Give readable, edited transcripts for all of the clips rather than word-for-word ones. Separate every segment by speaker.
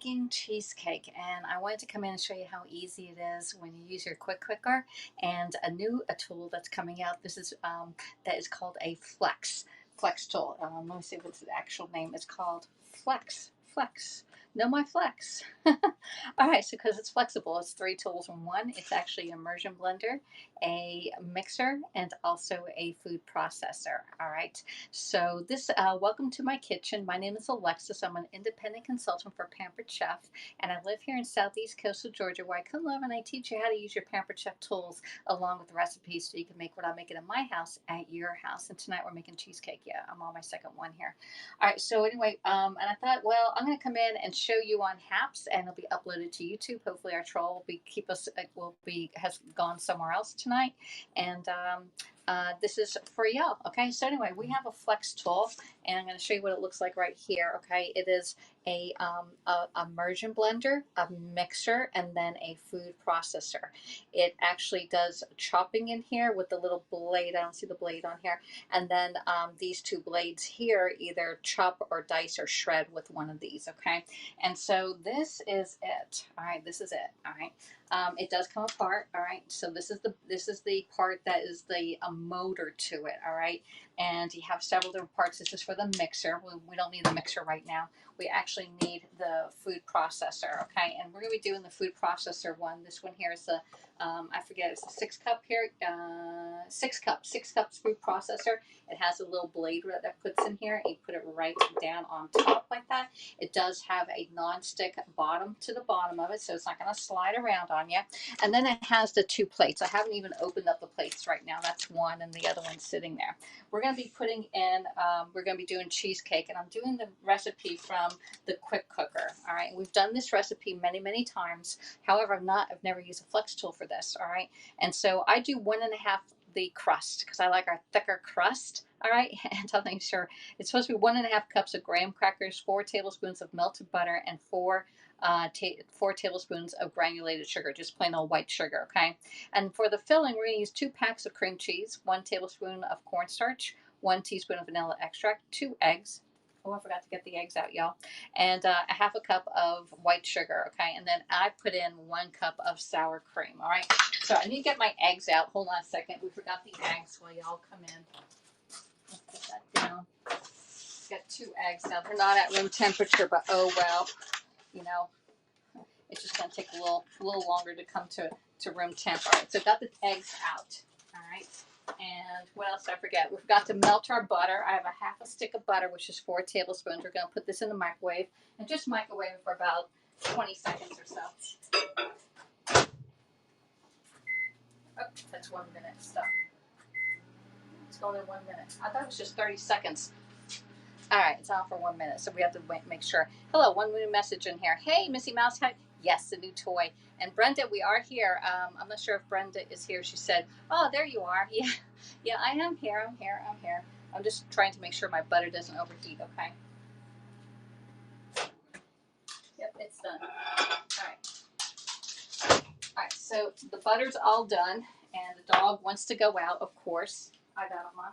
Speaker 1: making cheesecake, and I wanted to come in and show you how easy it is when you use your quick cooker and a tool that's coming out. This is that is called a flex tool. Let me see what's the actual name. It's called Flex. Know my flex. All right, so because it's flexible, it's 3 tools in one. It's actually an immersion blender, a mixer, and also a food processor. All right, so welcome to my kitchen. My name is Alexis. I'm an independent consultant for Pampered Chef, and I live here in southeast coastal Georgia, where I come live and I teach you how to use your Pampered Chef tools along with recipes so you can make what I'm making in my house at your house. And tonight we're making cheesecake. Yeah, I'm on my second one here. All right, so anyway, and I thought, well, I'm going to come in and show you on Haps, and it'll be uploaded to YouTube. Hopefully, our troll has gone somewhere else tonight, and this is for y'all. Okay, so anyway, we have a flex tool, and I'm going to show you what it looks like right here. Okay, it is a immersion blender, a mixer, and then a food processor. It actually does chopping in here with the little blade. I don't see the blade on here. And then these 2 blades here either chop or dice or shred with one of these. Okay, and so this is it. All right, this is it. All right. It does come apart. All right, so this is the part that is the motor to it. All right, and you have several different parts. This is for the mixer. We don't need the mixer right now. We actually need the food processor. Okay, and we're gonna be doing the food processor one. This one here is the I forget, it's a 6 cup here. 6 cups food processor. It has a little blade that puts in here. You put it right down on top like that. It does have a non-stick bottom to the bottom of it, so it's not going to slide around on you. And then it has the 2 plates. I haven't even opened up the plates right now. That's one, and the other one's sitting there. We're going to be putting in, we're going to be doing cheesecake, and I'm doing the recipe from the quick cooker. All right, we've done this recipe many times. However, I've never used a flex tool for this. All right, and so I do 1.5 the crust because I like our thicker crust. All right, and I'll make sure it's supposed to be 1.5 cups of graham crackers, 4 tablespoons of melted butter, and 4 tablespoons of granulated sugar, just plain old white sugar. Okay, and for the filling, we're going to use 2 packs of cream cheese, 1 tablespoon of cornstarch, 1 teaspoon of vanilla extract, 2 eggs. Oh, I forgot to get the eggs out, y'all. And a 1/2 cup of white sugar, okay? And then I put in 1 cup of sour cream, all right? So I need to get my eggs out. Hold on a second. We forgot the eggs while y'all come in. Let's put that down. Got 2 eggs. Now, they're not at room temperature, but oh well. You know, it's just going to take a little longer to come to room temp. All right, so got the eggs out, all right? And what else did I forget? We forgot to melt our butter. I have a 1/2 stick of butter, which is 4 tablespoons. We're going to put this in the microwave and just microwave it for about 20 seconds or so. Oh, that's 1 minute stuff. It's going in 1 minute. I thought it was just 30 seconds. All right, it's on for 1 minute, so we have to make sure. Hello, one new message in here. Hey, Missy Mouse. Yes, a new toy. And Brenda, we are here. I'm not sure if Brenda is here. She said, oh, there you are. Yeah, I am here. I'm here. I'm just trying to make sure my butter doesn't overheat, okay? Yep, it's done. All right, so the butter's all done, and the dog wants to go out, of course. I got him on.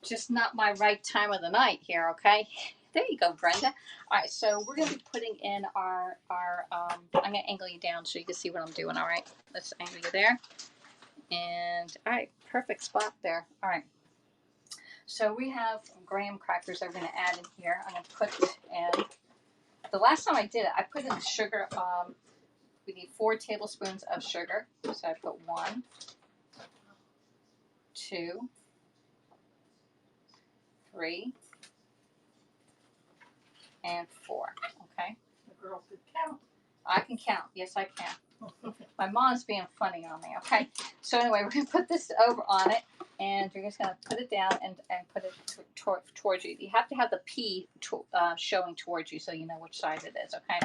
Speaker 1: Just not my right time of the night here, okay? There you go, Brenda. All right, so we're going to be putting in our I'm going to angle you down so you can see what I'm doing, all right? Let's angle you there. And, all right, perfect spot there. All right. So we have graham crackers that we're going to add in here. I'm going to put in, the last time I did it, I put in sugar. We need 4 tablespoons of sugar. So I put 1, 2, 3, and 4. Okay.
Speaker 2: The girls could count.
Speaker 1: I can count. Yes, I can. My mom's being funny on me. Okay. So anyway, we're gonna put this over on it, and you're just gonna put it down and put it towards you. You have to have the P showing towards you so you know which side it is. Okay.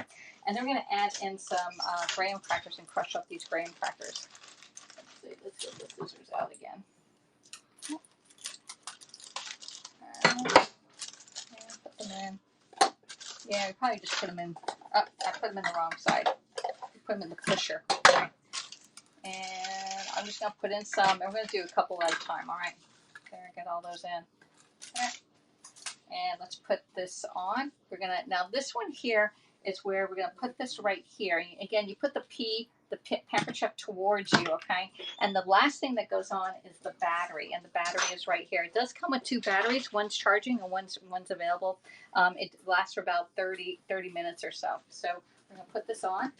Speaker 1: And then we're gonna add in some graham crackers and crush up these graham crackers. Let's see. Let's get the scissors out again. Put them in. Yeah, we probably just put them in. Oh, I put them in the wrong side. Put them in the pusher. Okay. And I'm just going to put in some. And we're going to do a couple at a time. All right. There, get all those in. Okay. And let's put this on. We're gonna, now this one here is where we're gonna put this right here. Again, you put the Pampered Chef towards you, okay? And the last thing that goes on is the battery, and the battery is right here. It does come with 2 batteries. One's charging and one's available. It lasts for about 30 minutes or so. So we're gonna put this on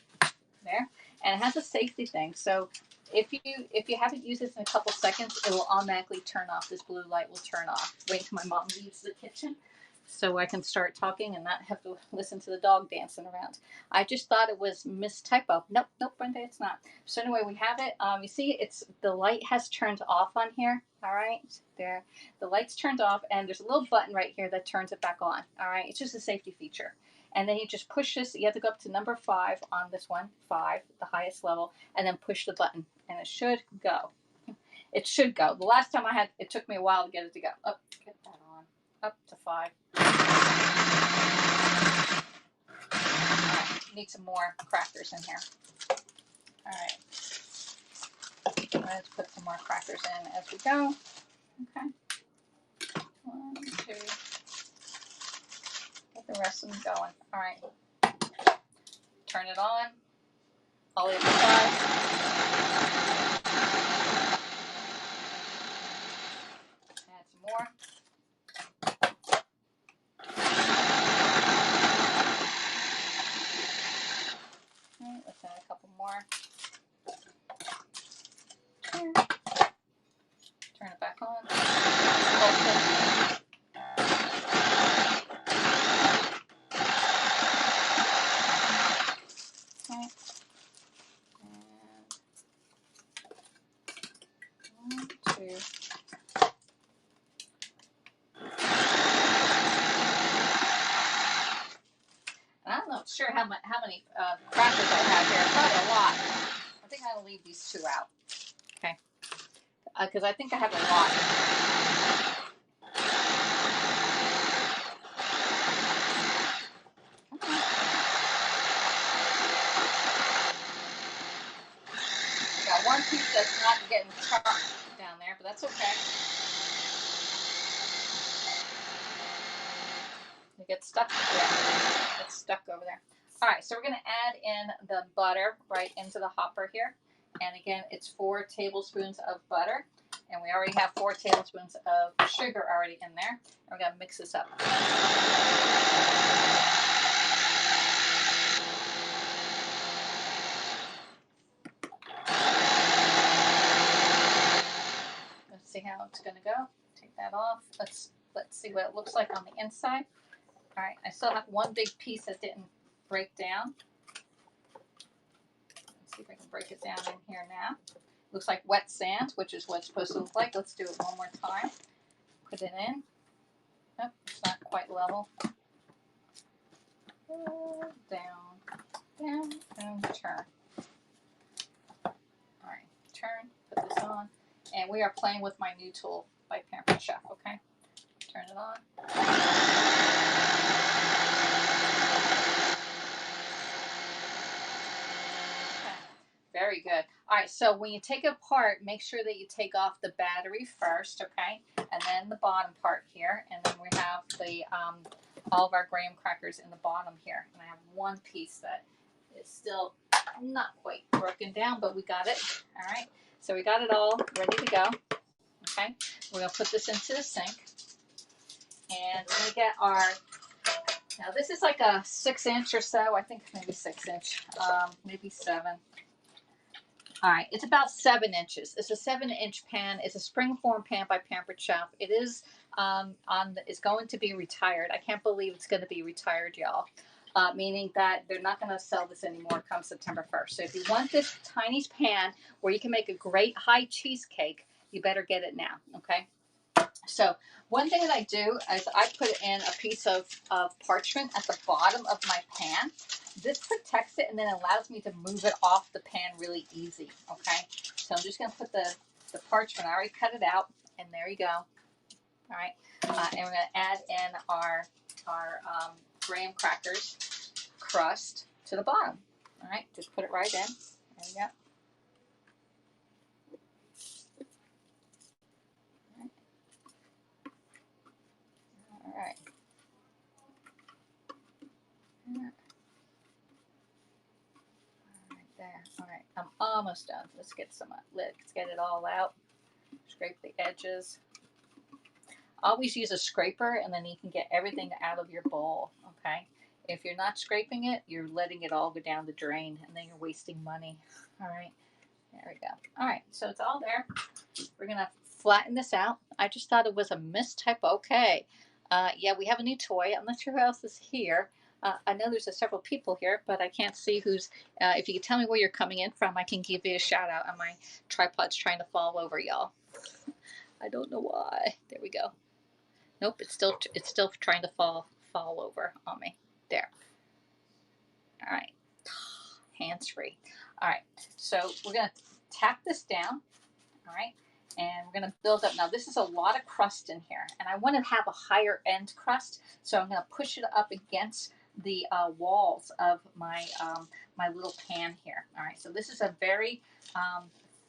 Speaker 1: there, and it has a safety thing. So if you haven't used this in a couple seconds, it will automatically turn off. This blue light will turn off. Wait till my mom leaves the kitchen so I can start talking and not have to listen to the dog dancing around. I just thought it was mistypo. Nope, Brenda, it's not. So anyway, we have it. You see, it's the light has turned off on here. All right, there. The light's turned off, and there's a little button right here that turns it back on. All right, it's just a safety feature. And then you just push this. You have to go up to number 5 on this one, 5, the highest level, and then push the button, and it should go. It should go. The last time I had, it took me a while to get it to go. Oh, get that on. Up to 5. Right, need some more crackers in here. All right. Let's put some more crackers in as we go. Okay. 1, 2. Get the rest of them going. All right. Turn it on. All the other sides. Add some more. Okay, let's add a couple more. Here. Turn it back on. Okay. And 1, 2. I'm not sure how many crackers I have here. Probably a lot. I think I'm going to leave these 2 out. Okay. Because I think I have a lot. Okay. Got one piece that's not getting chopped down there, but that's okay. It gets stuck there. It's stuck over there. All right, so we're going to add in the butter right into the hopper here. And again, it's 4 tablespoons of butter. And we already have 4 tablespoons of sugar already in there. And we're going to mix this up. Let's see how it's going to go. Take that off. Let's see what it looks like on the inside. All right, I still have one big piece that didn't break down. Let's see if I can break it down in here now. Looks like wet sand, which is what it's supposed to look like. Let's do it one more time. Put it in. Oh, it's not quite level. Down, and turn. All right, turn, put this on. And we are playing with my new tool by Pampered Chef, okay? Turn it on. Very good. All right, so when you take it apart, make sure that you take off the battery first, okay? And then the bottom part here. And then we have the all of our graham crackers in the bottom here. And I have one piece that is still not quite broken down, but we got it. All right, so we got it all ready to go. Okay, we're going to put this into the sink. And we're going to get our, now this is like a 6-inch or so. I think maybe 6-inch, maybe 7. All right, it's about 7 inches. It's a 7-inch pan. It's a springform pan by Pampered Chef. It is it's going to be retired. I can't believe it's going to be retired, y'all. Meaning that they're not going to sell this anymore come September 1st. So if you want this tiny pan where you can make a great high cheesecake, you better get it now, okay? So one thing that I do is I put in a piece of parchment at the bottom of my pan. This protects it and then allows me to move it off the pan really easy, okay? So I'm just going to put the parchment. I already cut it out, and there you go. All right, and we're going to add in our graham crackers crust to the bottom. All right, just put it right in. There you go. almost done. Let's get it all out. Scrape the edges. Always use a scraper, and then you can get everything out of your bowl, okay? If you're not scraping it, you're letting it all go down the drain, and then you're wasting money. All right, there we go. All right, so it's all there. We're gonna flatten this out. I just thought it was a mistype. Okay. Yeah, we have a new toy. I'm not sure who else is here. I know there's several people here, but I can't see who's. If you could tell me where you're coming in from, I can give you a shout out. My tripod's trying to fall over, y'all. I don't know why. There we go. Nope, it's still trying to fall over on me. There. All right. Hands free. All right. So we're gonna tap this down. All right. And we're going to build up. Now, this is a lot of crust in here, and I want to have a higher end crust, so I'm going to push it up against the walls of my my little pan here. All right, so this is a very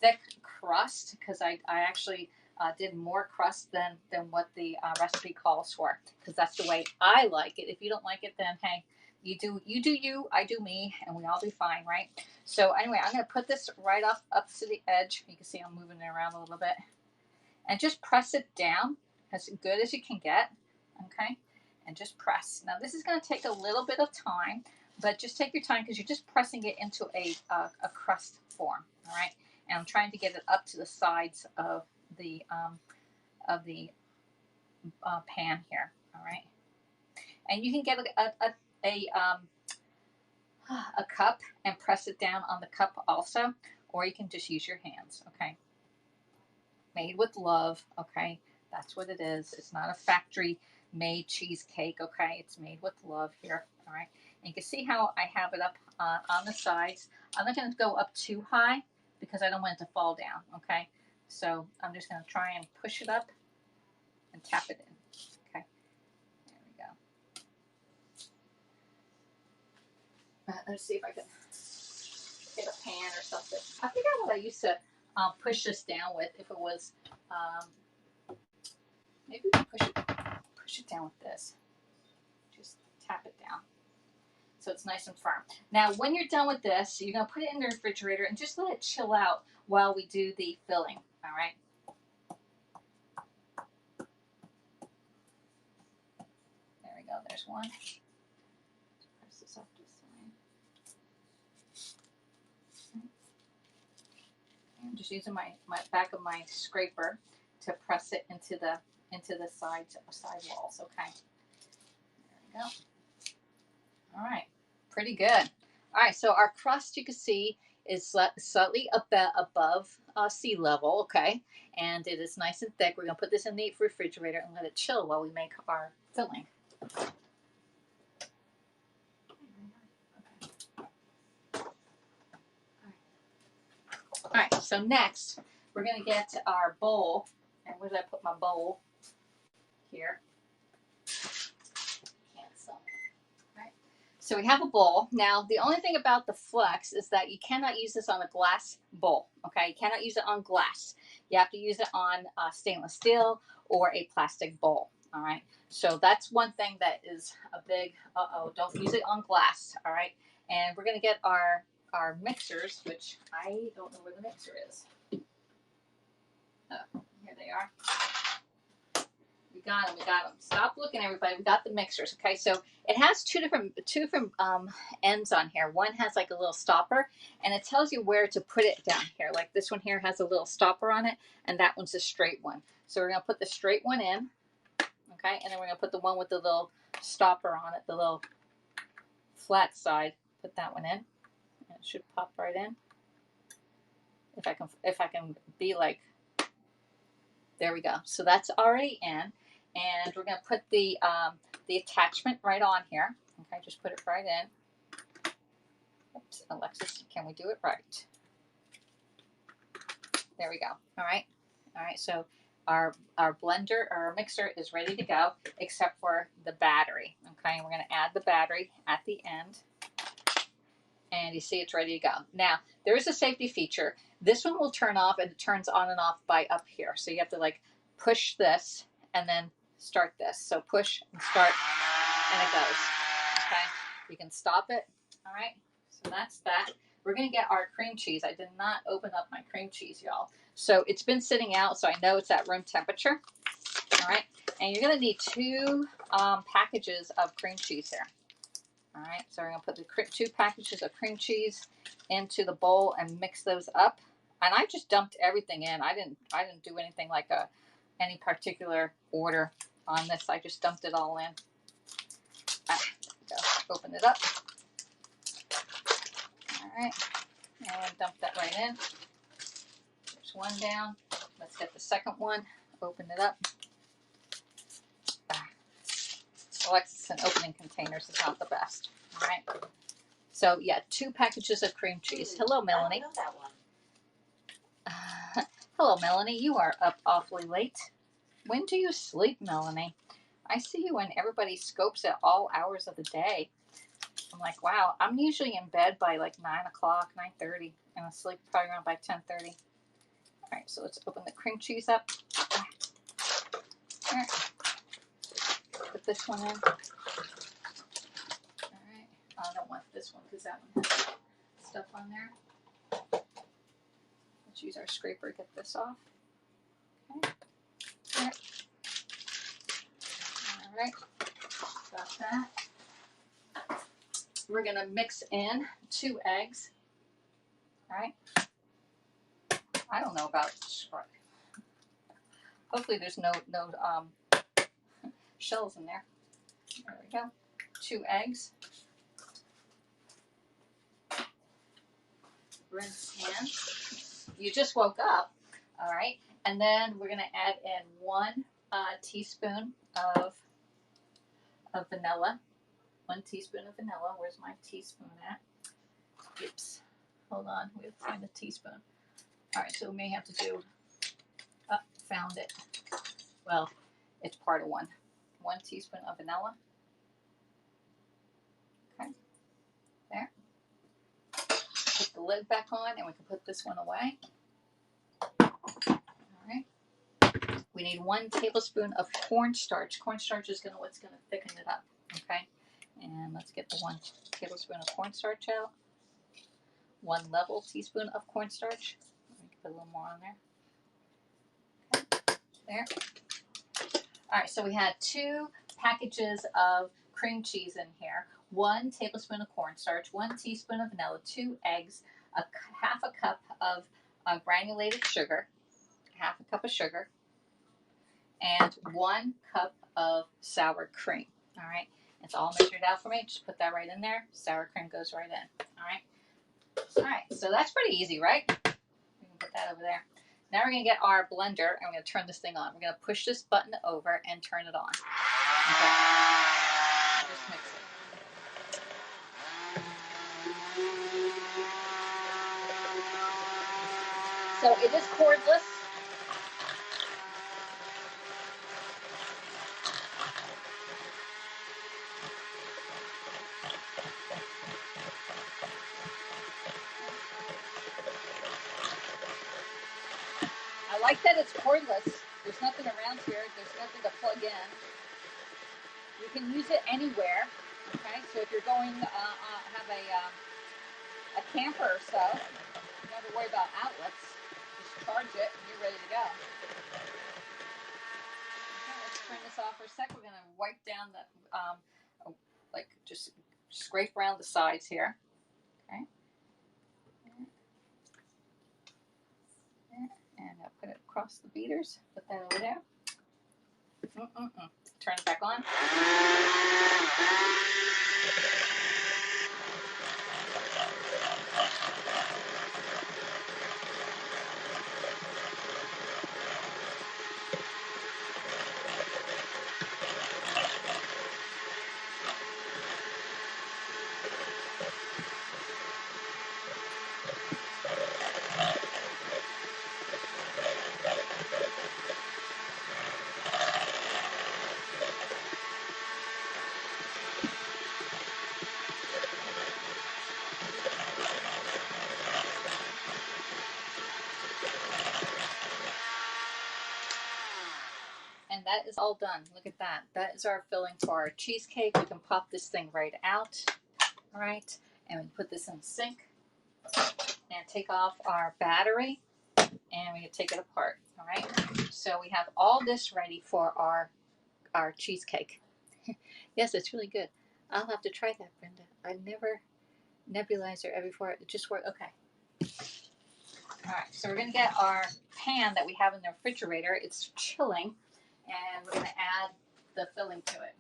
Speaker 1: thick crust because I actually did more crust than what the recipe calls for, because that's the way I like it. If you don't like it, then hey, you do you, I do me, and we all be fine, right? So anyway, I'm going to put this right up to the edge. You can see I'm moving it around a little bit. And just press it down as good as you can get, okay? And just press. Now this is going to take a little bit of time, but just take your time because you're just pressing it into a crust form, all right? And I'm trying to get it up to the sides of the pan here, all right? And you can get a cup and press it down on the cup also, or you can just use your hands, okay? Made with love, okay? That's what it is. It's not a factory made cheesecake, okay? It's made with love here, all right? And you can see how I have it up on the sides. I'm not going to go up too high because I don't want it to fall down, okay? So I'm just going to try and push it up and tap it in, okay? There we go. Let's see if I can get a pan or something. I forgot what I used to push this down with. If it was, maybe we can push it down with this. Just tap it down so it's nice and firm. Now, when you're done with this, you're gonna put it in the refrigerator and just let it chill out while we do the filling. All right. There we go. There's one. Press this up this side. I'm just using my back of my scraper to press it into the side walls. Okay. There we go. All right. Pretty good. All right. So our crust, you can see, is slightly above sea level. Okay. And it is nice and thick. We're gonna put this in the refrigerator and let it chill while we make our filling. All right, so next we're going to get our bowl. And where did I put my bowl? Here. Cancel. Right. So we have a bowl. Now, the only thing about the Flex is that you cannot use this on a glass bowl. Okay, you cannot use it on glass. You have to use it on stainless steel or a plastic bowl. All right. So that's one thing that is a big don't use it on glass. All right. And we're going to get our mixers, which I don't know where the mixer is. Oh, here they are. We got them. Stop looking, everybody. We got the mixers. Okay, so it has two different ends on here. One has like a little stopper, and it tells you where to put it down here. Like this one here has a little stopper on it, and that one's a straight one. So we're gonna put the straight one in, okay, and then we're gonna put the one with the little stopper on it, the little flat side. Put that one in. It should pop right in. If I can be like, there we go. So that's already in, and we're gonna put the attachment right on here. Okay, just put it right in. Oops, Alexis, can we do it right? There we go. All right. So our blender, our mixer is ready to go, except for the battery. Okay, and we're gonna add the battery at the end. And you see it's ready to go. Now, there is a safety feature. This one will turn off, and it turns on and off by up here. So you have to like push this and then start this. So push and start, and it goes. Okay, you can stop it. All right, so that's that. we're going to get our cream cheese. I did not open up my cream cheese, y'all. So it's been sitting out, so I know it's at room temperature. All right. And you're going to need 2 packages of cream cheese here. All right. So we're going to put the 2 packages of cream cheese into the bowl and mix those up. And I just dumped everything in. I didn't do anything like any particular order on this. I just dumped it all in. Go. Open it up. All right. And dump that right in. There's one down. Let's get the second one. Open it up. Alexis and opening containers is not the best. All right. So yeah, 2 packages of cream cheese. Hello, Melanie.
Speaker 2: I know that one.
Speaker 1: Hello, Melanie. You are up awfully late. When do you sleep, Melanie? I see you when everybody scopes at all hours of the day. I'm like, wow. I'm usually in bed by like 9 o'clock, 9:30, and asleep probably around by 10:30. All right, so let's open the cream cheese up. All right. Put this one in. All right. I don't want this one because that one has stuff on there. Let's use our scraper to get this off. Okay. All right. Got that. We're going to mix in 2 eggs. All right. I don't know about scrap. Hopefully there's no shells in there. There we go. 2 eggs. Rinse pan. You just woke up, all right? And then we're gonna add in 1 teaspoon of vanilla. 1 teaspoon of vanilla. Where's my teaspoon at? Oops. Hold on. We have to find the teaspoon. All right, so we may have to do. Found it. Well, it's part of 1. 1 teaspoon of vanilla. Okay. There. Put the lid back on, and we can put this one away. All right. We need 1 tablespoon of cornstarch. Cornstarch is what's gonna thicken it up. Okay. And let's get the 1 tablespoon of cornstarch out. 1 level teaspoon of cornstarch. Let me put a little more on there. Okay. There. All right. So we had 2 packages of cream cheese in here. 1 tablespoon of cornstarch, 1 teaspoon of vanilla, 2 eggs, half a cup of granulated sugar, half a cup of sugar, and 1 cup of sour cream. All right. It's all measured out for me. Just put that right in there. Sour cream goes right in. All right. All right. So that's pretty easy, right? We can put that over there. Now we're going to get our blender and we're going to turn this thing on. We're going to push this button over and turn it on. Okay. Just mix it. So it is cordless. I like that it's cordless. There's nothing around here. There's nothing to plug in. You can use it anywhere. Okay, so if you're going to have a camper or so, you don't have to worry about outlets. Just charge it and you're ready to go. Okay, let's turn this off for a sec. We're going to wipe down the, like just scrape around the sides here. Okay. And I'll put it across the beaters. Put that over there. Turn it back on. And that is all done. Look at that. That is our filling for our cheesecake. We can pop this thing right out. All right. And we put this in the sink. and take off our battery, and we can take it apart. All right. So we have all this ready for our cheesecake. Yes, it's really good. I'll have to try that, Brenda. I never nebulizer every before. It just worked. Okay. All right. So we're gonna get our pan that we have in the refrigerator. It's chilling, and we're gonna add the filling to it.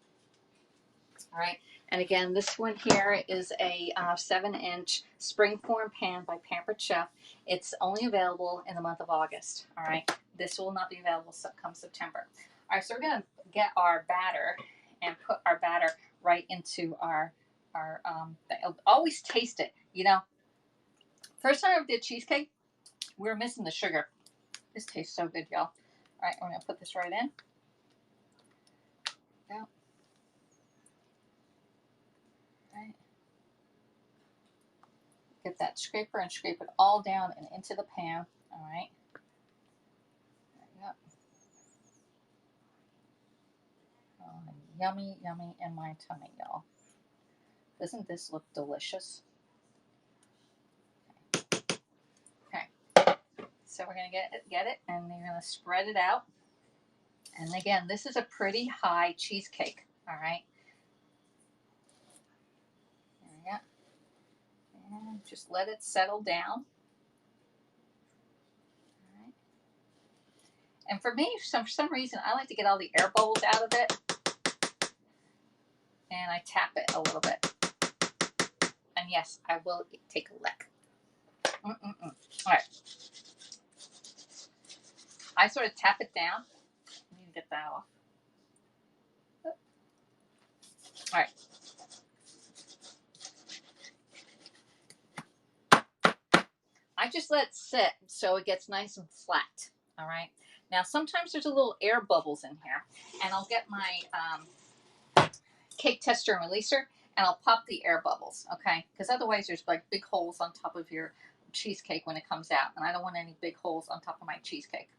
Speaker 1: All right. And again, this one here is a 7-inch springform pan by Pampered Chef. It's only available in the month of August. All right. This will not be available come September. All right. So we're going to get our batter and put our batter right into our always taste it. You know, first time I did cheesecake, we were missing the sugar. This tastes so good, y'all. All right. I'm going to put this right in. Yeah. Right. Get that scraper and scrape it all down and into the pan. All right. There we go. Oh, yummy, yummy in my tummy, y'all. Doesn't this look delicious? Okay. So we're gonna get it, and you're gonna spread it out. And again, this is a pretty high cheesecake. All right. There we go. And just let it settle down. All right. And for me, for some reason, I like to get all the air bubbles out of it, and I tap it a little bit. And yes, I will take a lick. All right. I sort of tap it down. I need to get that off. All right. I just let it sit so it gets nice and flat. All right. Now, sometimes there's a little air bubbles in here, and I'll get my cake tester and releaser, and I'll pop the air bubbles, okay? Because otherwise there's like big holes on top of your cheesecake when it comes out, and I don't want any big holes on top of my cheesecake.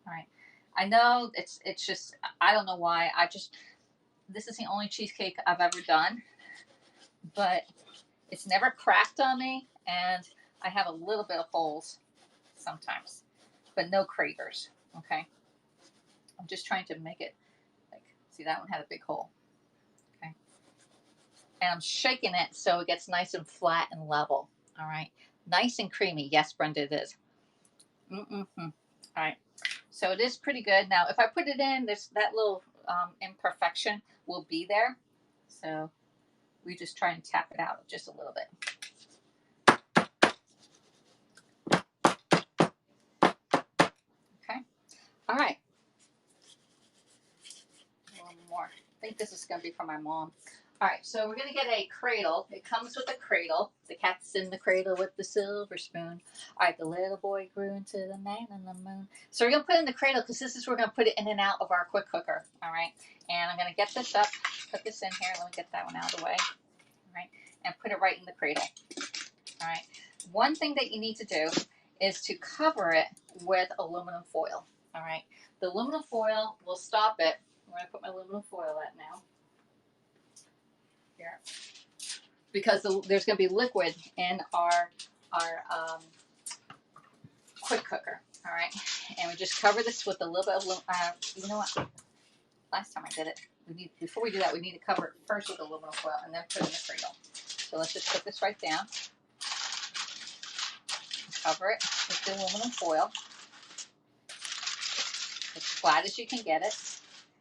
Speaker 1: All right. I know it's just, I don't know why. This is the only cheesecake I've ever done, but it's never cracked on me, and I have a little bit of holes sometimes, but no craters, okay? I'm just trying to make it, like, see, that one had a big hole, okay? And I'm shaking it so it gets nice and flat and level, all right? Nice and creamy. Yes, Brenda, it is. All right. So it is pretty good. Now, if I put it in, that little imperfection will be there. So we just try and tap it out just a little bit. Okay. All right. One more. I think this is going to be for my mom. All right, so we're going to get a cradle. It comes with a cradle. The cat's in the cradle with the silver spoon. All right, the little boy grew into the man and the moon. So we're going to put it in the cradle because this is where we're going to put it in and out of our quick cooker. All right, and I'm going to get this up, put this in here. Let me get that one out of the way. All right, and put it right in the cradle. All right, one thing that you need to do is to cover it with aluminum foil. All right, the aluminum foil will stop it. I'm going to put my aluminum foil at now. Here. Because there's going to be liquid in our quick cooker, all right? And we just cover this with a little bit of, you know what? Last time I did it, before we do that, we need to cover it first with aluminum foil and then put it in the cradle. So let's just put this right down. Cover it with the aluminum foil. As flat as you can get it,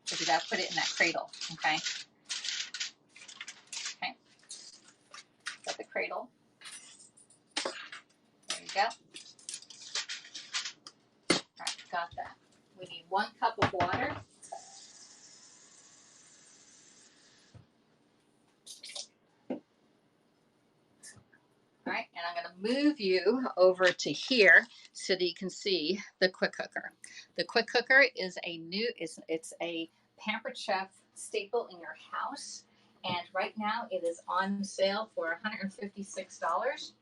Speaker 1: because you got to put it in that cradle, okay? Got the cradle. There you go. All right, got that. We need 1 cup of water. All right, and I'm going to move you over to here so that you can see the quick cooker. The quick cooker is it's a Pampered Chef staple in your house, and right now it is on sale for $156.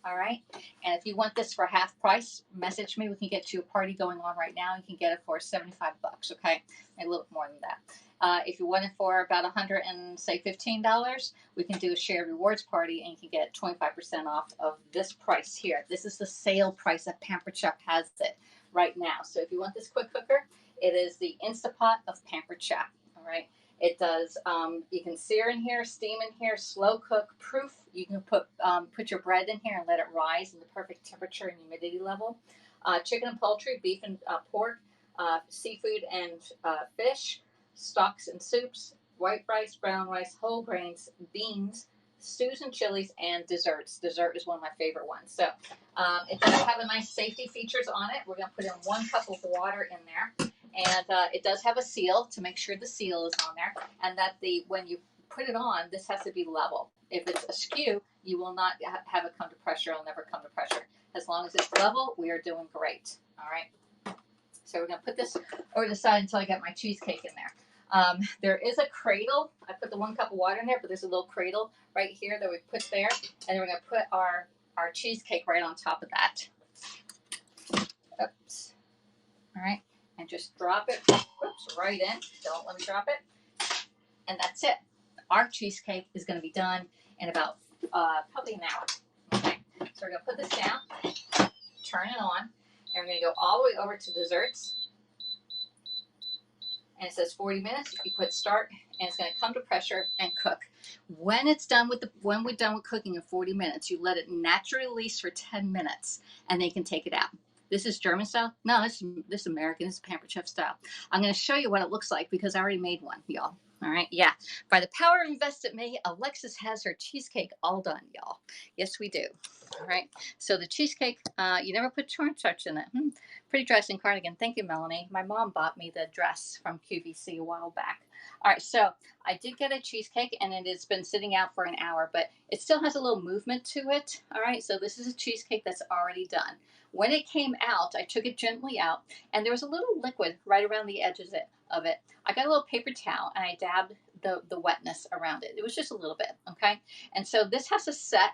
Speaker 1: All right, and if you want this for half price, message me. We can get you a party going on right now. You can get it for $75, okay? Maybe a little bit more than that. If you want it for about $115, we can do a shared rewards party and you can get 25% off of this price here. This is the sale price that Pampered Chef has it right now. So if you want this quick cooker, it is the Instapot of Pampered Chef. All right. It does. You can sear in here, steam in here, slow cook, proof. You can put your bread in here and let it rise in the perfect temperature and humidity level. Chicken and poultry, beef and pork, seafood and fish, stocks and soups, white rice, brown rice, whole grains, beans, stews and chilies, and desserts. Dessert is one of my favorite ones. So it does have a nice safety features on it. We're going to put in 1 cup of water in there. And it does have a seal to make sure the seal is on there, and that when you put it on, this has to be level. If it's askew, you will not have it come to pressure. It'll never come to pressure. As long as it's level, we are doing great. All right. So we're going to put this over to the side until I get my cheesecake in there. There is a cradle. I put the 1 cup of water in there, but there's a little cradle right here that we put there, and then we're going to put our cheesecake right on top of that. Oops. All right. And just drop it, whoops, right in. Don't let me drop it. And that's it. Our cheesecake is going to be done in about probably an hour. Okay. So we're going to put this down, turn it on, and we're going to go all the way over to desserts. And it says 40 minutes. You put start, and it's going to come to pressure and cook. When we're done with cooking in 40 minutes, you let it naturally release for 10 minutes, and then you can take it out. This is German style? No, this is American. This is Pampered Chef style. I'm going to show you what it looks like because I already made one, y'all. All right, yeah. By the power invested in me, Alexis has her cheesecake all done, y'all. Yes, we do. All right. So the cheesecake, you never put cornstarch in it. Pretty dressing cardigan. Thank you, Melanie. My mom bought me the dress from QVC a while back. All right, so I did get a cheesecake, and it has been sitting out for an hour, but it still has a little movement to it. All right, so this is a cheesecake that's already done. When it came out, I took it gently out, and there was a little liquid right around the edges of it. I got a little paper towel, and I dabbed the wetness around it. It was just a little bit, okay? And so this has to set,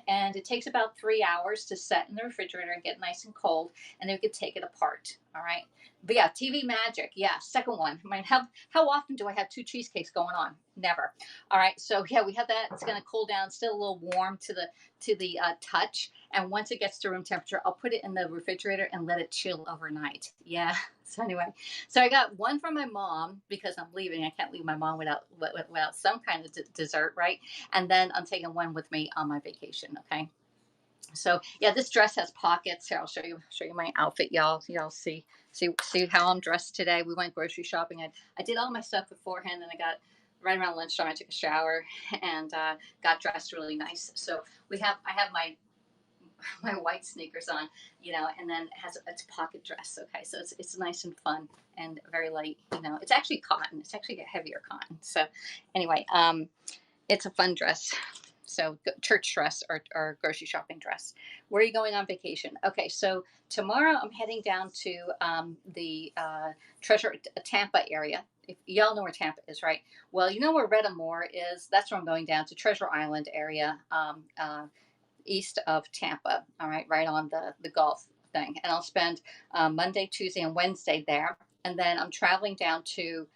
Speaker 1: and it takes about 3 hours to set in the refrigerator and get nice and cold, and then we could take it apart, all right? But yeah, TV magic, yeah, second one. I mean, how often do I have 2 cheesecakes going on? Never. All right, so yeah, we have that. It's going to cool down, still a little warm to the touch. And once it gets to room temperature, I'll put it in the refrigerator and let it chill overnight. Yeah. So anyway, so I got one from my mom because I'm leaving. I can't leave my mom without some kind of dessert, right? And then I'm taking one with me on my vacation. Okay. So yeah, this dress has pockets. Here, I'll show you my outfit, y'all. Y'all see how I'm dressed today. We went grocery shopping. I did all my stuff beforehand, and I got right around lunchtime. I took a shower and got dressed really nice. So I have my white sneakers on, and then it's a pocket dress. Okay, so it's nice and fun and very light. It's actually cotton. It's actually a heavier cotton. So anyway, it's a fun dress. So church dress or grocery shopping dress. Where are you going on vacation? Okay, so tomorrow I'm heading down to the Tampa area. If y'all know where Tampa is, right? Well, you know where Red Moore is. That's where I'm going down to, Treasure Island area, east of Tampa. All right, right on the Gulf thing. And I'll spend Monday, Tuesday, and Wednesday there. And then I'm traveling down to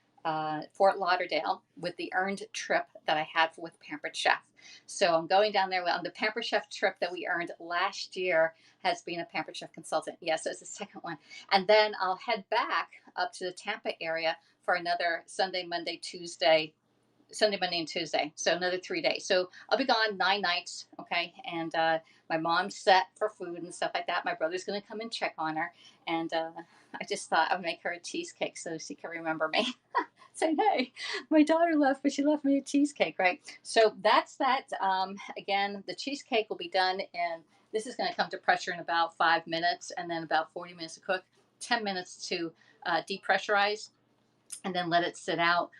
Speaker 1: Fort Lauderdale with the earned trip that I had with Pampered Chef. So I'm going down there on the Pampered Chef trip that we earned last year as being a Pampered Chef consultant. Yes, it's the second one. And then I'll head back up to the Tampa area for another Sunday, Monday, and Tuesday. So another 3 days. So I'll be gone 9 nights. Okay. And my mom's set for food and stuff like that. My brother's going to come and check on her. And I just thought I would make her a cheesecake so she can remember me. Say, hey, my daughter left, but she left me a cheesecake, right? So that's that. Again, the cheesecake will be done, and this is going to come to pressure in about 5 minutes, and then about 40 minutes to cook, 10 minutes to depressurize, and then let it sit out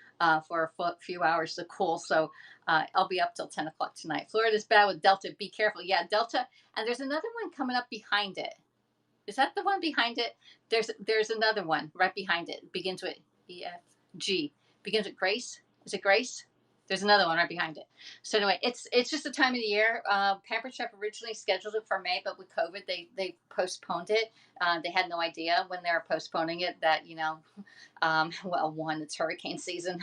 Speaker 1: for a few hours to cool. So I'll be up till 10 o'clock tonight. Florida's bad with Delta. Be careful. Yeah, Delta. And there's another one coming up behind it. Is that the one behind it? There's another one right behind it. Begins with EFG. Begins with Grace. Is it Grace? There's another one right behind it. So anyway, it's just the time of the year. Pampered Chef originally scheduled it for May, but with COVID, they postponed it. They had no idea when they were postponing it that well, one, it's hurricane season,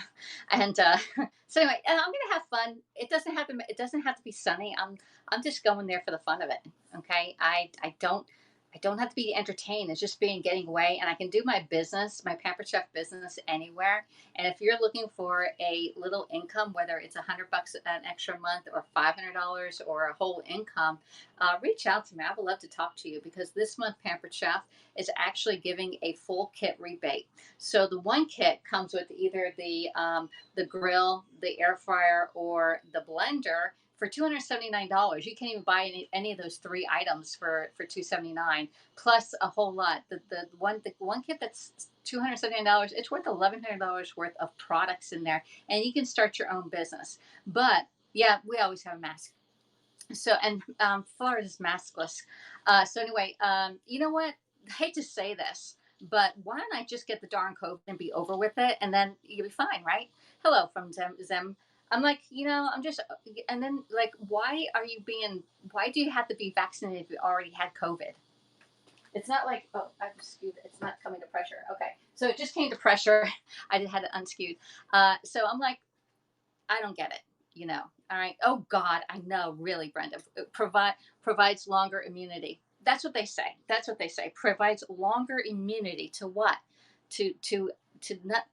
Speaker 1: and so anyway, and I'm gonna have fun. It doesn't have to be sunny. I'm just going there for the fun of it. Okay, I don't have to be entertained. It's just being getting away, and I can do my business, my Pampered Chef business, anywhere. And if you're looking for a little income, whether it's $100 an extra month or $500 or a whole income, reach out to me. I would love to talk to you because this month Pampered Chef is actually giving a full kit rebate. So the one kit comes with either the grill, the air fryer, or the blender for $279. You can't even buy any of those three items for $279 plus a whole lot. The one kit that's $279, it's worth $1,100 worth of products in there, and you can start your own business. But yeah, we always have a mask. So, and Florida is maskless. So anyway, you know what? I hate to say this, but why don't I just get the darn COVID and be over with it, and then you'll be fine, right? Hello from Zem. I'm like, I'm just, and then like, why do you have to be vaccinated if you already had COVID? It's not like, oh, I've skewed. It's not coming to pressure. Okay. So it just came to pressure. I had it unskewed. So I'm like, I don't get it. All right. Oh God, I know, really, Brenda. Provides longer immunity. That's what they say. That's what they say. Provides longer immunity to what? To not.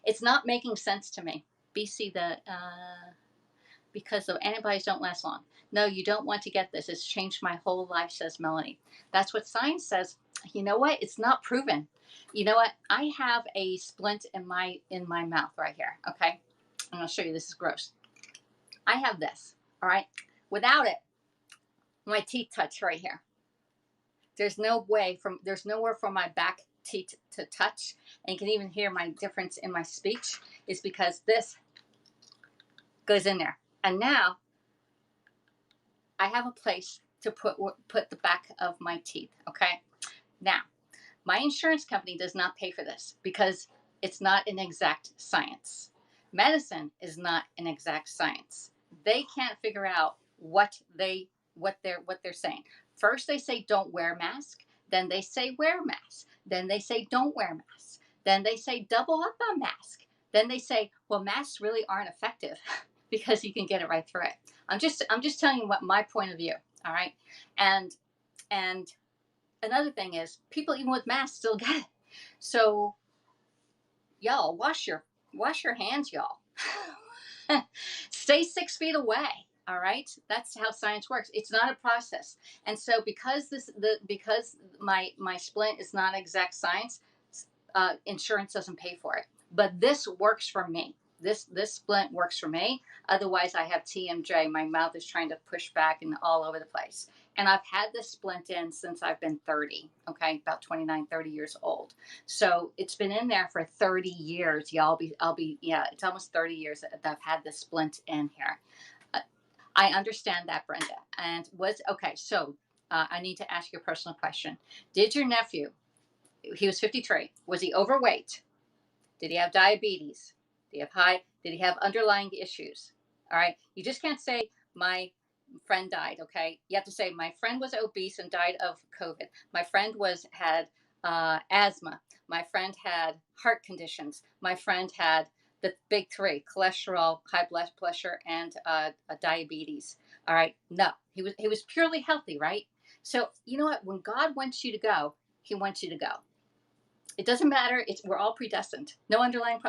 Speaker 1: It's not making sense to me. BC the because the antibodies don't last long. No, you don't want to get this. It's changed my whole life, says Melanie. That's what science says. You know what? It's not proven. You know what? I have a splint in my mouth right here. Okay. I'm going to show you. This is gross. I have this. All right. Without it, my teeth touch right here. There's nowhere for my back teeth to touch. And you can even hear my difference in my speech is because this goes in there. And now I have a place to put the back of my teeth. Okay. Now, my insurance company does not pay for this because it's not an exact science. Medicine is not an exact science. They can't figure out what they're saying. First they say don't wear mask, then they say wear mask, then they say don't wear mask, then they say double up on mask, then they say, well, masks really aren't effective because you can get it right through it. I'm just telling you what my point of view. All right, and another thing is people even with masks still get it. So y'all wash your hands, y'all. Stay 6 feet away. All right, that's how science works. It's not a process, and so because my splint is not exact science, insurance doesn't pay for it. But this works for me. This splint works for me. Otherwise, I have TMJ. My mouth is trying to push back and all over the place. And I've had this splint in since I've been 30. Okay, about 29, 30 years old. So it's been in there for 30 years. Yeah, yeah, it's almost 30 years that I've had this splint in here. I understand that, Brenda. And okay. So I need to ask you a personal question. Did your nephew? He was 53. Was he overweight? Did he have diabetes? Did he have underlying issues? All right. You just can't say my friend died. Okay. You have to say my friend was obese and died of COVID. My friend had asthma. My friend had heart conditions. My friend had the big three: cholesterol, high blood pressure, and diabetes. All right. No, he was purely healthy, right? So you know what? When God wants you to go, He wants you to go. It doesn't matter. We're all predestined. No underlying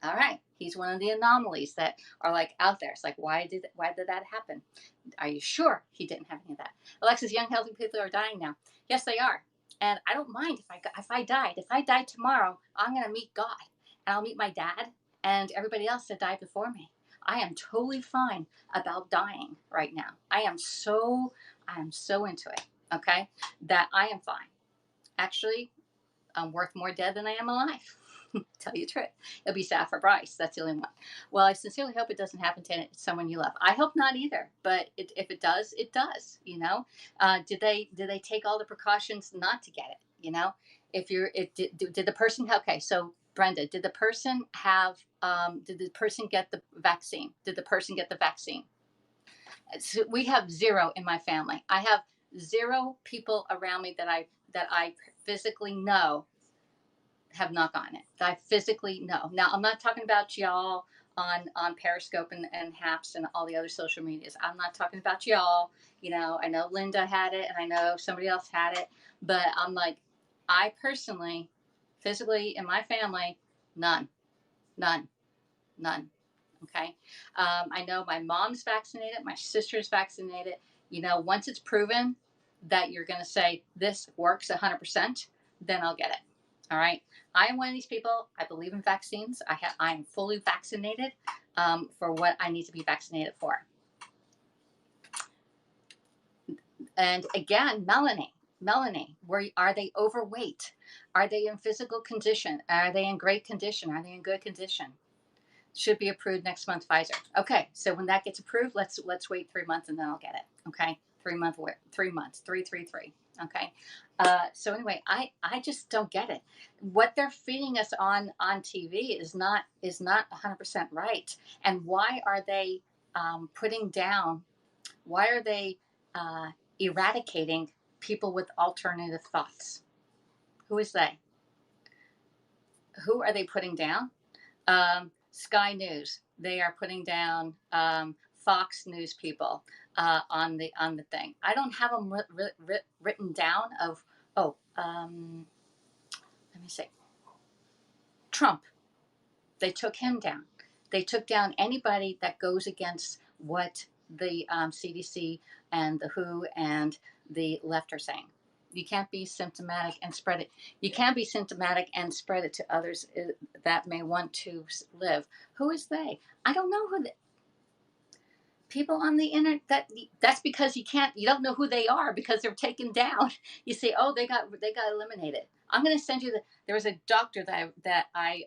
Speaker 1: all right. He's one of the anomalies that are like out there. It's like, why did that happen? Are you sure he didn't have any of that? Alexis, young healthy people are dying now. Yes, they are. And I don't mind if I died. If I died tomorrow, I'm going to meet God, and I'll meet my dad and everybody else that died before me. I am totally fine about dying right now. I am so into it. Okay, that I am fine. Actually, I'm worth more dead than I am alive. Tell you the truth. It'll be sad for Bryce. That's the only one. Well, I sincerely hope it doesn't happen to someone you love. I hope not either. But if it does, it does. Did they take all the precautions not to get it? If did the person? Okay, so Brenda, did the person have, did the person get the vaccine? Did the person get the vaccine? So we have zero in my family. I have zero people around me that I physically know have not gotten it. That I physically know. Now I'm not talking about y'all on Periscope and Haps and all the other social medias. I'm not talking about y'all. You know, I know Linda had it and I know somebody else had it, but I'm like, I personally, physically in my family, none, none, none. Okay. I know my mom's vaccinated, my sister's vaccinated. You know, once it's proven that you're going to say this works 100%, then I'll get it. All right. I am one of these people. I believe in vaccines. I'm fully vaccinated for what I need to be vaccinated for. And again, Melanie, where are they overweight? Are they in physical condition? Are they in great condition? Are they in good condition? Should be approved next month, Pfizer. Okay, so when that gets approved, let's wait 3 months and then I'll get it. Okay, 3 months, 3. Okay, so anyway, I just don't get it. What they're feeding us on TV is not 100% right. And why are they putting down? Why are they eradicating people with alternative thoughts? Who is they? Who are they putting down? Sky News. They are putting down Fox News people on the thing. I don't have them written down. Of let me see. Trump. They took him down. They took down anybody that goes against what the CDC and the WHO and the left are saying. You can't be symptomatic and spread it. You can't be symptomatic and spread it to others that may want to live. Who is they? I don't know who people on the internet. That's because you don't know who they are because they're taken down. You say, oh, they got eliminated. I'm going to send you there was a doctor that I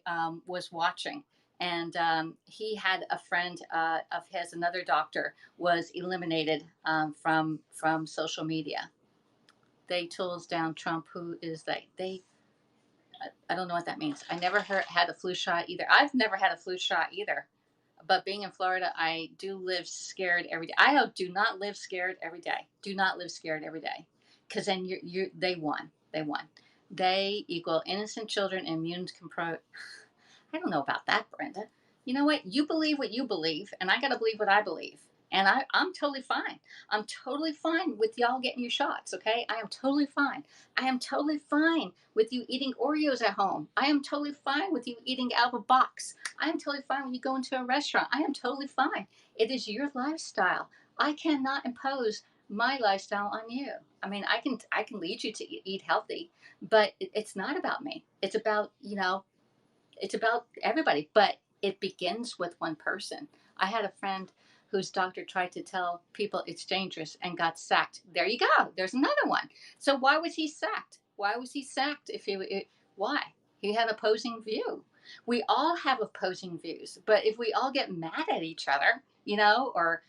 Speaker 1: was watching, and he had a friend of his, another doctor, was eliminated from social media. They tools down Trump. Who is they? I don't know what that means. I never had a flu shot either. I've never had a flu shot either. But being in Florida, I do live scared every day. I do not live scared every day. Do not live scared every day, because then they won. They won. They equal innocent children immune to I don't know about that, Brenda. You know what? You believe what you believe, and I got to believe what I believe. And I'm totally fine. I'm totally fine with y'all getting your shots, okay? I am totally fine. I am totally fine with you eating Oreos at home. I am totally fine with you eating out of a box. I am totally fine when you go into a restaurant. I am totally fine. It is your lifestyle. I cannot impose my lifestyle on you. I mean, I can lead you to eat healthy, but it's not about me. It's about, it's about everybody, but it begins with one person. I had a friend whose doctor tried to tell people it's dangerous and got sacked. There you go. There's another one. So why was he sacked? Why was he sacked? Why? He had opposing view. We all have opposing views, but if we all get mad at each other, or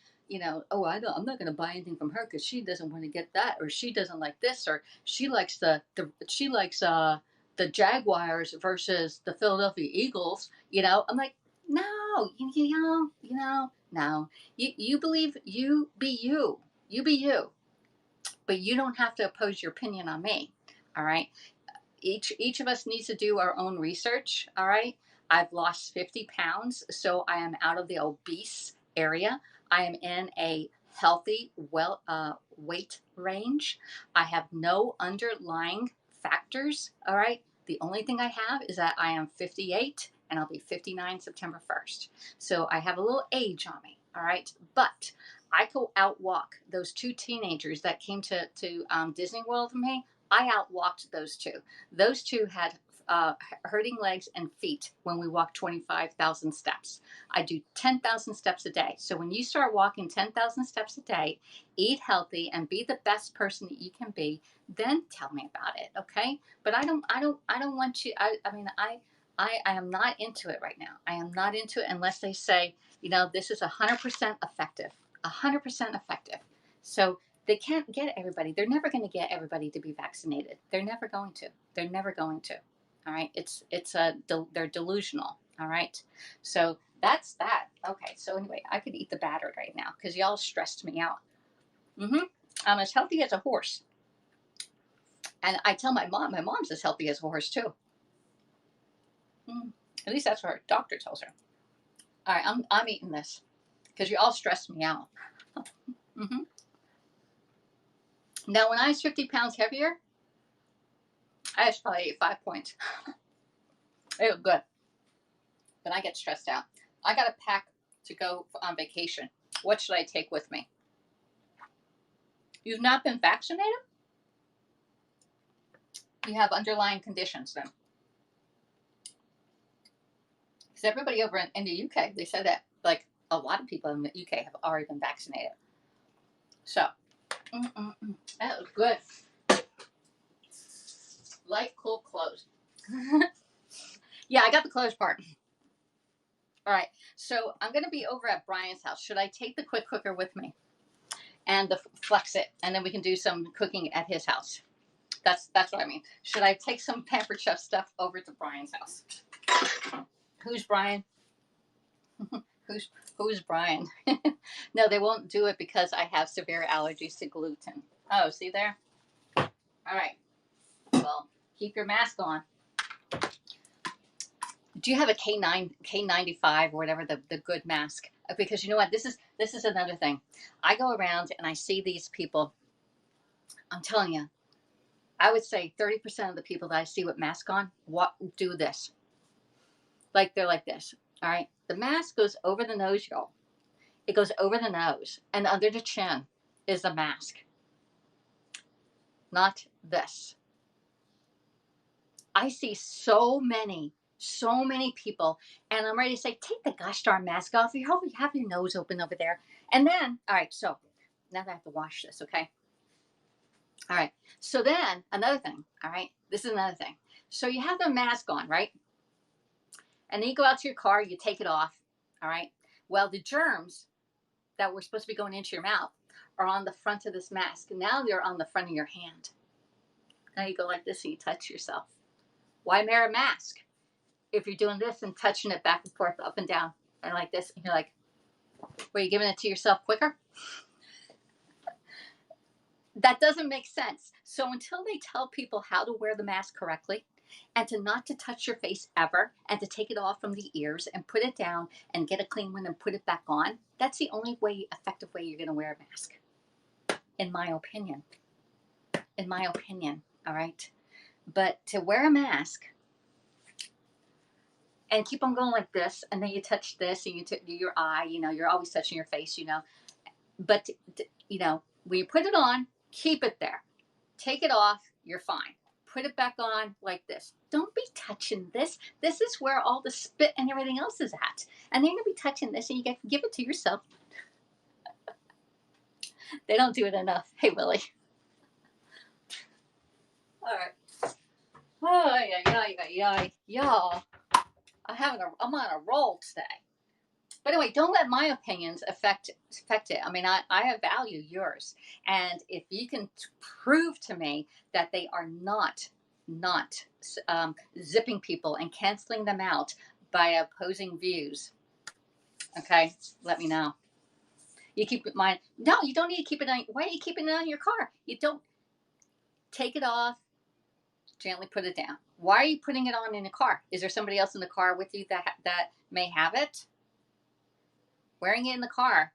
Speaker 1: oh, I'm not going to buy anything from her because she doesn't want to get that, or she doesn't like this, or she likes the Jaguars versus the Philadelphia Eagles. I'm like, no, no. You believe, you be you, but you don't have to oppose your opinion on me. All right. Each of us needs to do our own research. All right. I've lost 50 pounds, so I am out of the obese area. I am in a healthy, weight range. I have no underlying factors. All right. The only thing I have is that I am 58 and I'll be 59 September 1st. So I have a little age on me. All right. But I could outwalk those two teenagers that came to Disney World with me. I outwalked those two. Those two had hurting legs and feet when we walked 25,000 steps. I do 10,000 steps a day. So when you start walking 10,000 steps a day, eat healthy and be the best person that you can be, then tell me about it, okay? But I don't want you. I am not into it right now. I am not into it unless they say, this is 100% effective. 100% effective. So they can't get everybody. They're never going to get everybody to be vaccinated. They're never going to. They're never going to. All right. They're delusional. All right. So that's that. Okay. So anyway, I could eat the battered right now because y'all stressed me out. Mm-hmm. I'm as healthy as a horse. And I tell my mom's as healthy as a horse too. Mm. At least that's what her doctor tells her. All right, I'm eating this because you all stressed me out. Mm-hmm. Now, when I was 50 pounds heavier, I just probably ate 5 points. It was good, but I get stressed out. I got a pack to go on vacation. What should I take with me? You've not been vaccinated? You have underlying conditions then. Because everybody over in the UK, they said that like a lot of people in the UK have already been vaccinated. So, that was good. Like cool clothes. Yeah, I got the clothes part. All right, so I'm going to be over at Brian's house. Should I take the quick cooker with me and flex it, and then we can do some cooking at his house? That's what I mean. Should I take some Pampered Chef stuff over to Brian's house? Who's Brian? Who's Brian? No, they won't do it because I have severe allergies to gluten. Oh, see there? All right. Well, keep your mask on. Do you have a K95 or whatever the good mask? Because you know what, this is another thing. I go around and I see these people. I'm telling you, I would say 30% of the people that I see with mask on do this. Like they're like this. All right, the mask goes over the nose, y'all. It goes over the nose and under the chin is the mask, not this. I see so many people, and I'm ready to say, take the gosh darn mask off. You have your nose open over there. And then, all right, so now that I have to wash this, okay? All right, so then another thing, all right? This is another thing. So you have the mask on, right? And then you go out to your car, you take it off, all right? Well, the germs that were supposed to be going into your mouth are on the front of this mask. Now they're on the front of your hand. Now you go like this and you touch yourself. Why wear a mask if you're doing this and touching it back and forth, up and down, and like this? And you're like, were you giving it to yourself quicker? That doesn't make sense. So until they tell people how to wear the mask correctly and not to touch your face ever and to take it off from the ears and put it down and get a clean one and put it back on, that's the only effective way you're going to wear a mask, in my opinion. In my opinion, all right? But to wear a mask and keep on going like this, and then you touch this, and you do your eye, you're always touching your face, But, when you put it on, keep it there. Take it off, you're fine. Put it back on like this. Don't be touching this. This is where all the spit and everything else is at. And they're going to be touching this, and you get to give it to yourself. They don't do it enough. Hey, Willie. All right. Oh, y'all. I'm on a roll today. But anyway, don't let my opinions affect it. I mean, I value yours. And if you can prove to me that they are not zipping people and canceling them out by opposing views, okay, let me know. You keep it in mind. No, you don't need to keep it on. Why are you keeping it on your car? You don't take it off. Gently put it down. Why are you putting it on in a car? Is there somebody else in the car with you that may have it? Wearing it in the car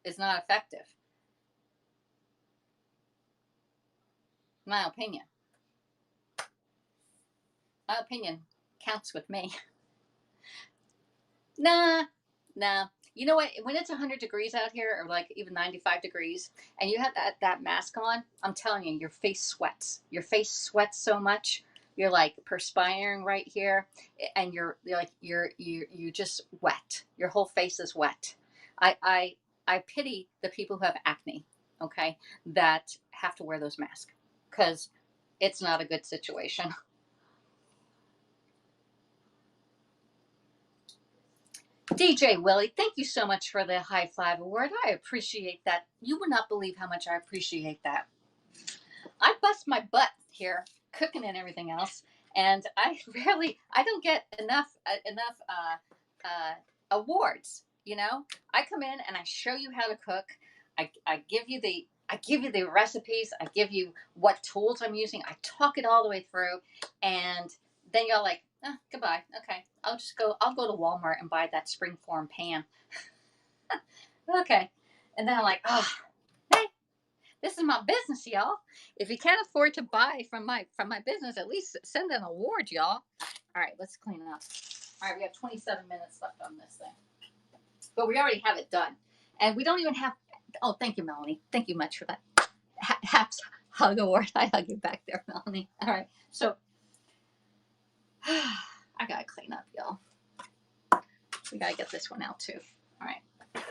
Speaker 1: is not effective. My opinion. My opinion counts with me. Nah. You know what? When it's 100 degrees out here, or like even 95 degrees, and you have that mask on, I'm telling you, your face sweats. Your face sweats so much. You're like perspiring right here, and you're just wet. Your whole face is wet. I pity the people who have acne, okay, that have to wear those masks, because it's not a good situation. DJ Willie, thank you so much for the high five award. I appreciate that. You would not believe how much I appreciate that. I bust my butt here, cooking and everything else, And I don't get enough awards. You know, I come in and I show you how to cook. I give you the recipes. I give you what tools I'm using. I talk it all the way through, and then you're like, oh, goodbye. Okay, I'll go to Walmart and buy that springform pan. Okay, and then I'm like, oh, hey, this is my business, y'all. If you can't afford to buy from my business, at least send an award, y'all. All right, let's clean it up. All right, we have 27 minutes left on this thing, but we already have it done, and we don't even have. Oh, thank you, Melanie. Thank you much for that. Haps hug award. I hug you back there, Melanie. All right, so I gotta clean up, y'all. We gotta get this one out too. All right. All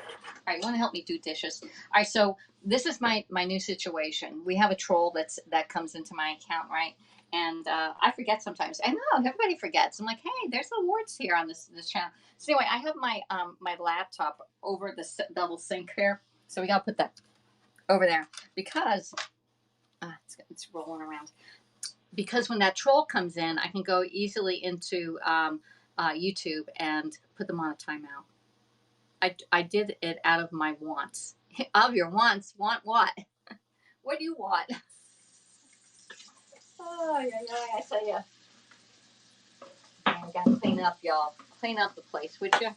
Speaker 1: right, you want to help me do dishes? All right, so this is my new situation. We have a troll that comes into my account, right? And I forget sometimes. I know everybody forgets. I'm like, hey, there's awards here on this channel. So anyway, I have my my laptop over the double sink here, so we gotta put that over there because it's rolling around. Because when that troll comes in, I can go easily into YouTube and put them on a timeout. I did it out of my wants. Of your wants, want what? What do you want? Oh, yeah, I tell you. I gotta clean up, y'all. Clean up the place, would you?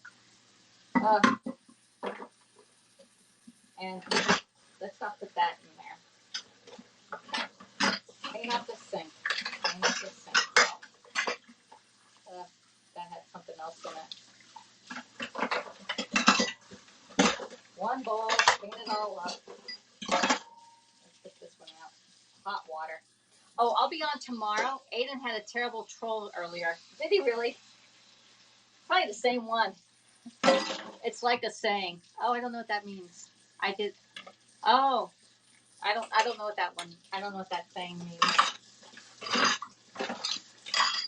Speaker 1: And let's not put that in there. Clean up the sink. Clean up the sink. That had something else in it. One bowl, clean it all up. Let's get this one out. Hot water. Oh, I'll be on tomorrow. Aiden had a terrible troll earlier. Did he really? Probably the same one. It's like a saying. Oh, I don't know what that means. I did. Oh, I don't know what that one. I don't know what that saying means.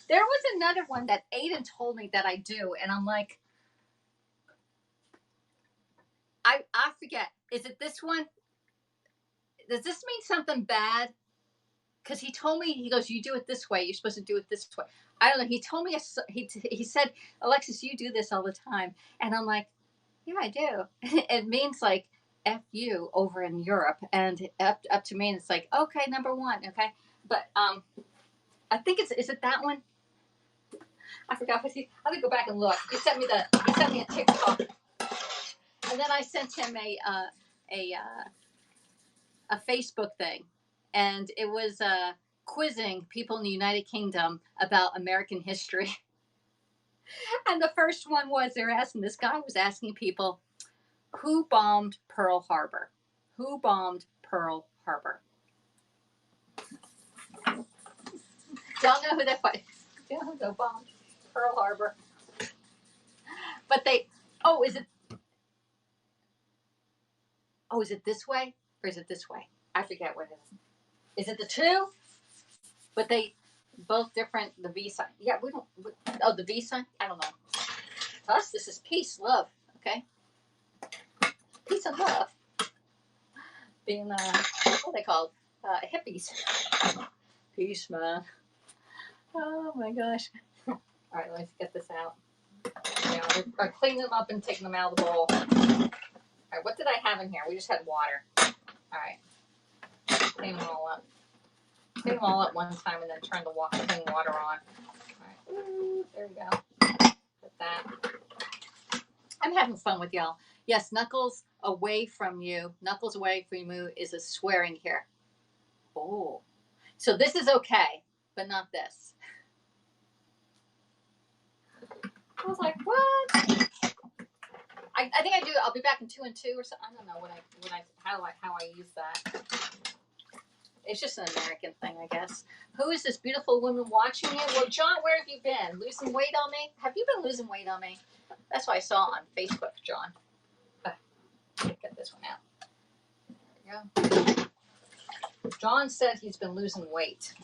Speaker 1: There was another one that Aiden told me that I do, and I'm like, I forget. Is it this one? Does this mean something bad? Because he told me, he goes, you do it this way. You're supposed to do it this way. I don't know. He told me, he said, Alexis, you do this all the time. And I'm like, yeah, I do. It means like F you over in Europe. And up to me, and it's like, okay, number one. Okay. But I think is it that one? I forgot. I have to go back and look. He sent me a TikTok. And then I sent him a Facebook thing. And it was quizzing people in the United Kingdom about American history. And the first one was this guy was asking people, who bombed Pearl Harbor? Who bombed Pearl Harbor? Y'all know who that was? Y'all know who bombed Pearl Harbor? But is it this way or is it this way? I forget what it is. Is it the two? But they both different. The V sign. Yeah, we don't. Oh, the V sign. I don't know. To us, this is peace, love. Okay, peace and love. Being what are they called? Hippies. Peace, man. Oh my gosh. All right, let's get this out. Yeah, we're cleaning them up and taking them out of the bowl. All right, what did I have in here? We just had water. All right, clean them all up. Clean them all at one time and then turn the clean water on. All right. Ooh, there we go. Put that. I'm having fun with y'all. Yes, knuckles away from you. Knuckles away from you is a swearing here. Oh. So this is okay, but not this. I was like, what? I think I do. I'll be back in 2 and 2 or something. I don't know how I use that. It's just an American thing, I guess. Who is this beautiful woman watching you? Well, John, where have you been? Losing weight on me? Have you been losing weight on me? That's what I saw on Facebook, John. Get this one out. There we go. John said he's been losing weight.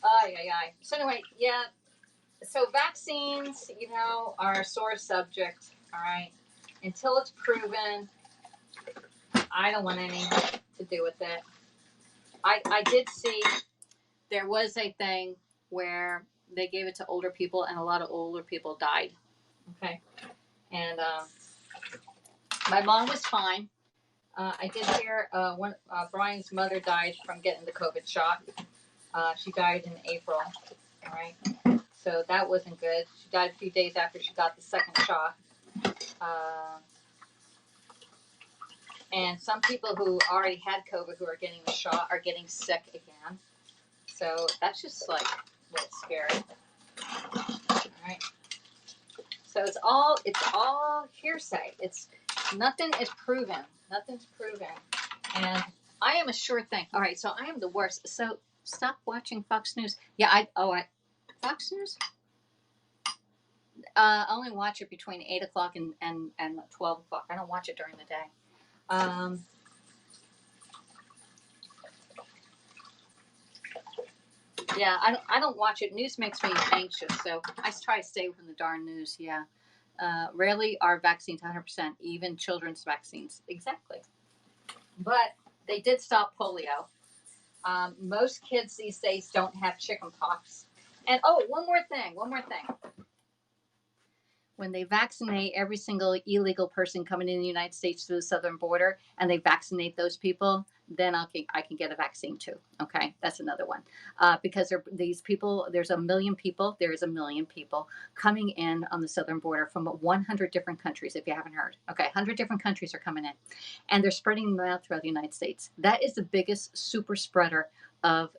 Speaker 1: Ay. So anyway, yeah. So vaccines, are a sore subject, all right? Until it's proven, I don't want any to do with it. I did see there was a thing where they gave it to older people, and a lot of older people died. Okay, and my mom was fine. I did hear when Brian's mother died from getting the COVID shot. She died in April. All right, so that wasn't good. She died a few days after she got the second shot. And some people who already had COVID who are getting the shot are getting sick again. So that's just like a little scary. All right. So it's all hearsay. It's nothing is proven. Nothing's proven. And I am a sure thing. All right, so I am the worst. So stop watching Fox News. Yeah, Fox News? I only watch it between 8 o'clock and 12 o'clock. I don't watch it during the day. Yeah, I don't watch it. News makes me anxious, so I try to stay from the darn news. Yeah. Rarely are vaccines 100%, even children's vaccines. Exactly. But they did stop polio. Most kids these days don't have chicken pox. And one more thing. When they vaccinate every single illegal person coming in the United States through the southern border, and they vaccinate those people, then I can get a vaccine too. Okay, that's another one. Because these people, there is a million people coming in on the southern border from 100 different countries. If you haven't heard, okay, 100 different countries are coming in, and they're spreading them out throughout the United States. That is the biggest super spreader of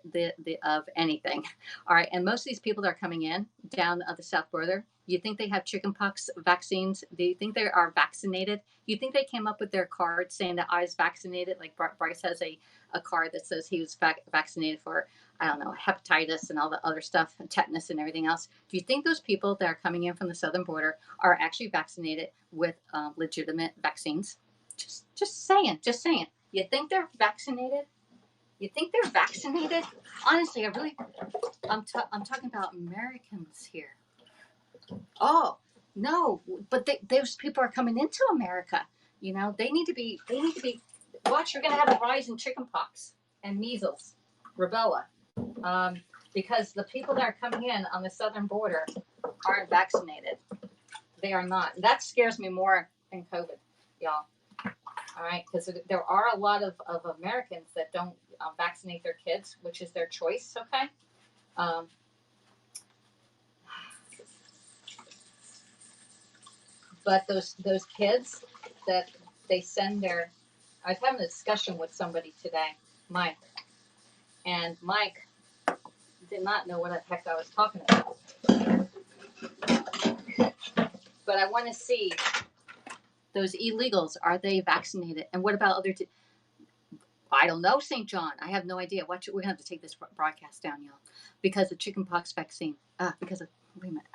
Speaker 1: of anything. All right, and most of these people that are coming in down the south border, you think they have chickenpox vaccines? Do you think they are vaccinated? You think they came up with their card saying that I was vaccinated? Like Bryce has a card that says he was vaccinated for, I don't know, hepatitis and all the other stuff, tetanus and everything else. Do you think those people that are coming in from the southern border are actually vaccinated with legitimate vaccines? Just saying. You think they're vaccinated? Honestly, I'm talking about Americans here. Oh no, but those people are coming into America. You know, they need to be. Watch, you're going to have a rise in chickenpox and measles, rubella, because the people that are coming in on the southern border aren't vaccinated. They are not. That scares me more than COVID, y'all. All right, because there are a lot of Americans that don't vaccinate their kids, which is their choice. Okay. But those kids that they send their, I was having a discussion with somebody today, Mike, and Mike did not know what the heck I was talking about. But I want to see those illegals, are they vaccinated? And what about other I don't know, St. John. I have no idea. We're going to have to take this broadcast down, y'all, because of chickenpox vaccine. Because of, wait a minute,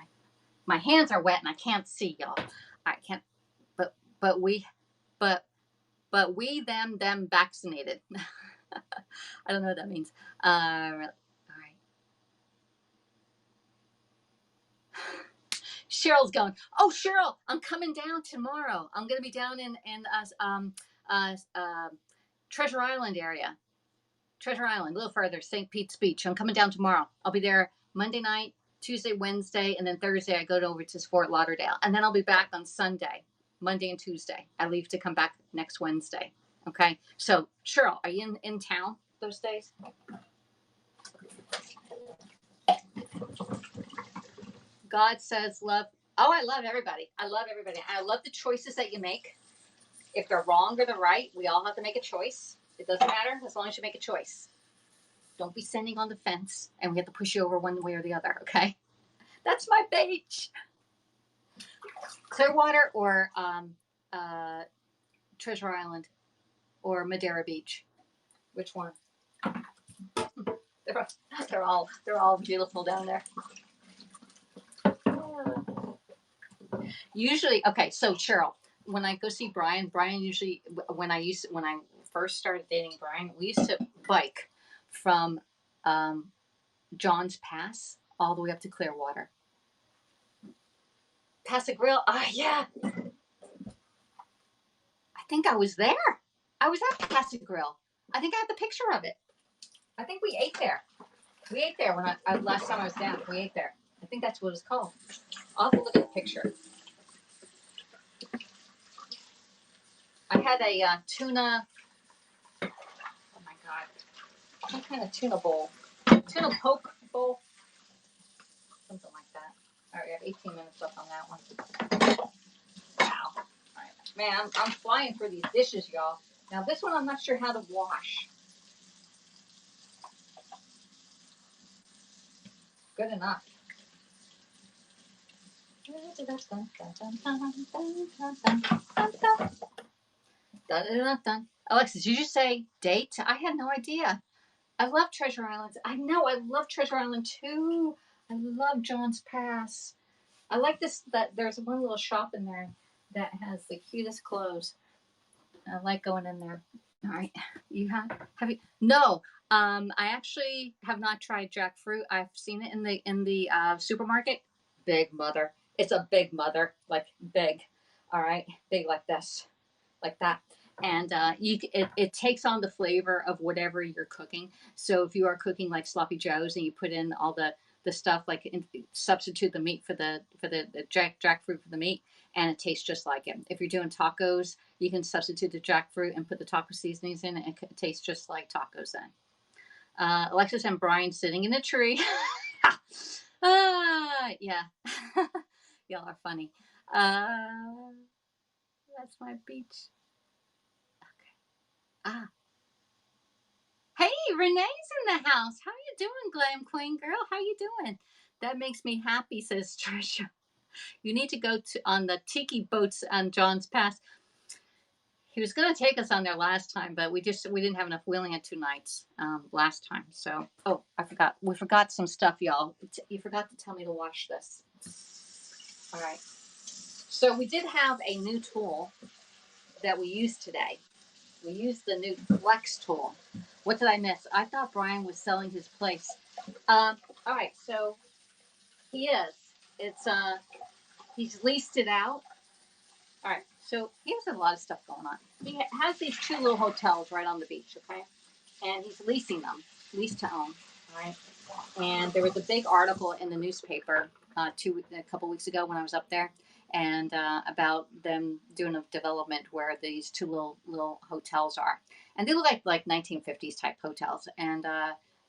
Speaker 1: my hands are wet and I can't see, y'all. I can't, but we them vaccinated. I don't know what that means. All right. Cheryl's going, oh, Cheryl, I'm coming down tomorrow. I'm going to be down in Treasure Island area. Treasure Island, a little further, St. Pete's Beach. I'm coming down tomorrow. I'll be there Monday night, Tuesday, Wednesday, and then Thursday I go over to Fort Lauderdale. And then I'll be back on Sunday, Monday and Tuesday. I leave to come back next Wednesday. Okay? So, Cheryl, are you in town those days? God says love. Oh, I love everybody. I love the choices that you make. If they're wrong or they're right, we all have to make a choice. It doesn't matter as long as you make a choice. Don't be standing on the fence and we have to push you over one way or the other, okay? That's my beach. Clearwater or Treasure Island or Madeira Beach? Which one? They're all beautiful down there. Usually, okay, so Cheryl, when I go see Brian usually, when I first started dating Brian, we used to bike from John's Pass all the way up to Clearwater. Pass a Grill, yeah. I think I was there. I was at Pass a Grill. I think I have the picture of it. I think we ate there. We ate there when last time I was down. We ate there. I think that's what it's called. I'll have to look at the picture. I had a tuna. Oh my god! What kind of tuna bowl? Tuna poke bowl, something like that. All right, we have 18 minutes left on that one. Wow! All right, man, I'm flying through these dishes, y'all. Now this one, I'm not sure how to wash. Good enough. Alexis, did you say date? I had no idea. I love Treasure Island. I know. I love Treasure Island too. I love John's Pass. I like this. That there's one little shop in there that has the cutest clothes. I like going in there. All right, you have you? No, I actually have not tried jackfruit. I've seen it in the supermarket. Big mother. It's a big mother, like big. All right, big like this, like that. And it takes on the flavor of whatever you're cooking. So if you are cooking like sloppy joes and you put in all the stuff like substitute the meat for the jackfruit for the meat, and it tastes just like it. If you're doing tacos, you can substitute the jackfruit and put the taco seasonings in, and it tastes just like tacos then. Alexis and Brian sitting in a tree. Yeah. Y'all are funny. That's my beach. Okay. Ah. Hey, Renee's in the house. How you doing, Glam Queen girl? How you doing? That makes me happy, says Trisha. You need to go on the tiki boats on John's Pass. He was going to take us on there last time, but we didn't have enough. We only had 2 nights last time. So, oh, I forgot. We forgot some stuff, y'all. You forgot to tell me to wash this. All right. So we did have a new tool that we used today. We used the new Flex tool. What did I miss? I thought Brian was selling his place. All right. So he is. It's he's leased it out. All right, so he has a lot of stuff going on. He has these 2 little hotels right on the beach, okay? And he's leasing them, lease to own, all right? And there was a big article in the newspaper a couple weeks ago when I was up there, and about them doing a development where these 2 little hotels are, and they look like 1950s type hotels, and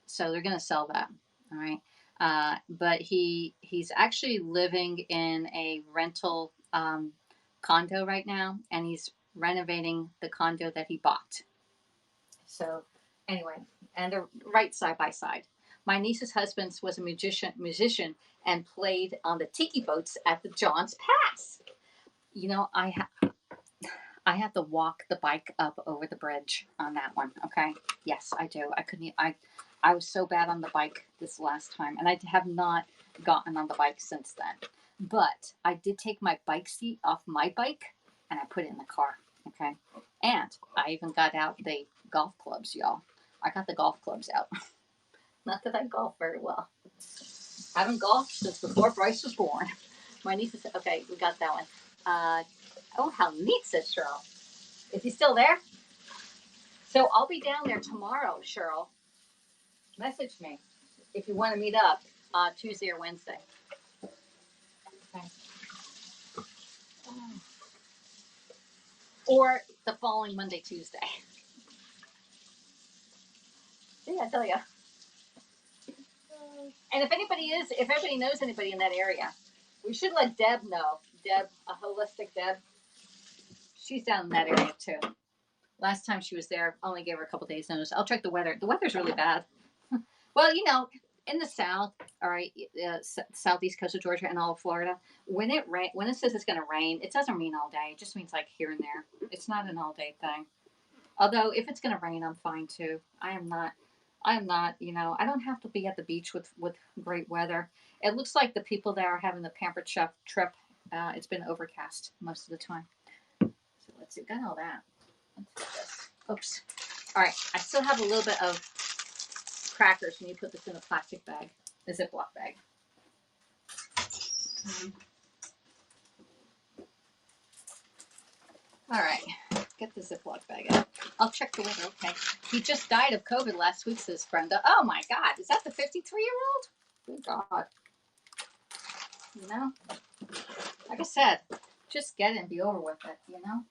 Speaker 1: so they're going to sell that, all right? But he's actually living in a rental condo right now, and he's renovating the condo that he bought. So anyway, and they're right side by side. My niece's husband was a musician and played on the tiki boats at the John's Pass. You know, I have to walk the bike up over the bridge on that one. Okay, yes, I do. I couldn't. I was so bad on the bike this last time, and I have not gotten on the bike since then. But I did take my bike seat off my bike and I put it in the car. Okay. And I even got out the golf clubs, y'all. I got the golf clubs out. Not that I golf very well. I haven't golfed since before Bryce was born. My niece is, okay, we got that one. Oh, how neat, says Cheryl. Is he still there? So I'll be down there tomorrow, Cheryl. Message me if you want to meet up Tuesday or Wednesday. Okay. Or the following Monday, Tuesday. See, I tell you. And if anybody knows anybody in that area, we should let Deb know. Deb, a holistic Deb. She's down in that area too. Last time she was there, only gave her a couple days notice. I'll check the weather. The weather's really bad. Well, you know, in the south, all right, southeast coast of Georgia and all of Florida, when it says it's going to rain, it doesn't mean all day. It just means like here and there. It's not an all day thing. Although if it's going to rain, I'm fine too. I am not. You know, I don't have to be at the beach with great weather. It looks like the people that are having the Pampered Chef trip. It's been overcast most of the time. So let's see. Got all that. Let's do this. Oops. All right. I still have a little bit of crackers when you put this in a plastic bag, a Ziploc bag. All right. Get the Ziploc bag out. I'll check the weather. Okay. He just died of COVID last week, says Brenda. Oh my God. Is that the 53-year-old? Good God. You know? Like I said, just get it and be over with it, you know?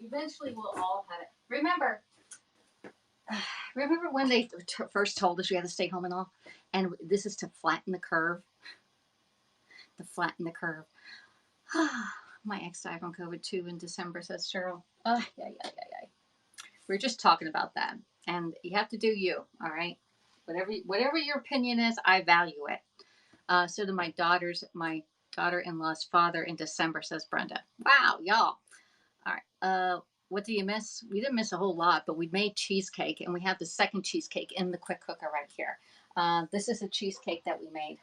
Speaker 1: Eventually we'll all have it. Remember when they first told us we had to stay home and all? And this is to flatten the curve. To flatten the curve. My ex died from COVID too in December, says Cheryl. Oh, yeah. We're just talking about that. And you have to do you, all right? Whatever your opinion is, I value it. So do my daughter-in-law's father in December, says Brenda. Wow, y'all. All right. What do you miss? We didn't miss a whole lot, but we made cheesecake, and we have the second cheesecake in the quick cooker right here. This is a cheesecake that we made,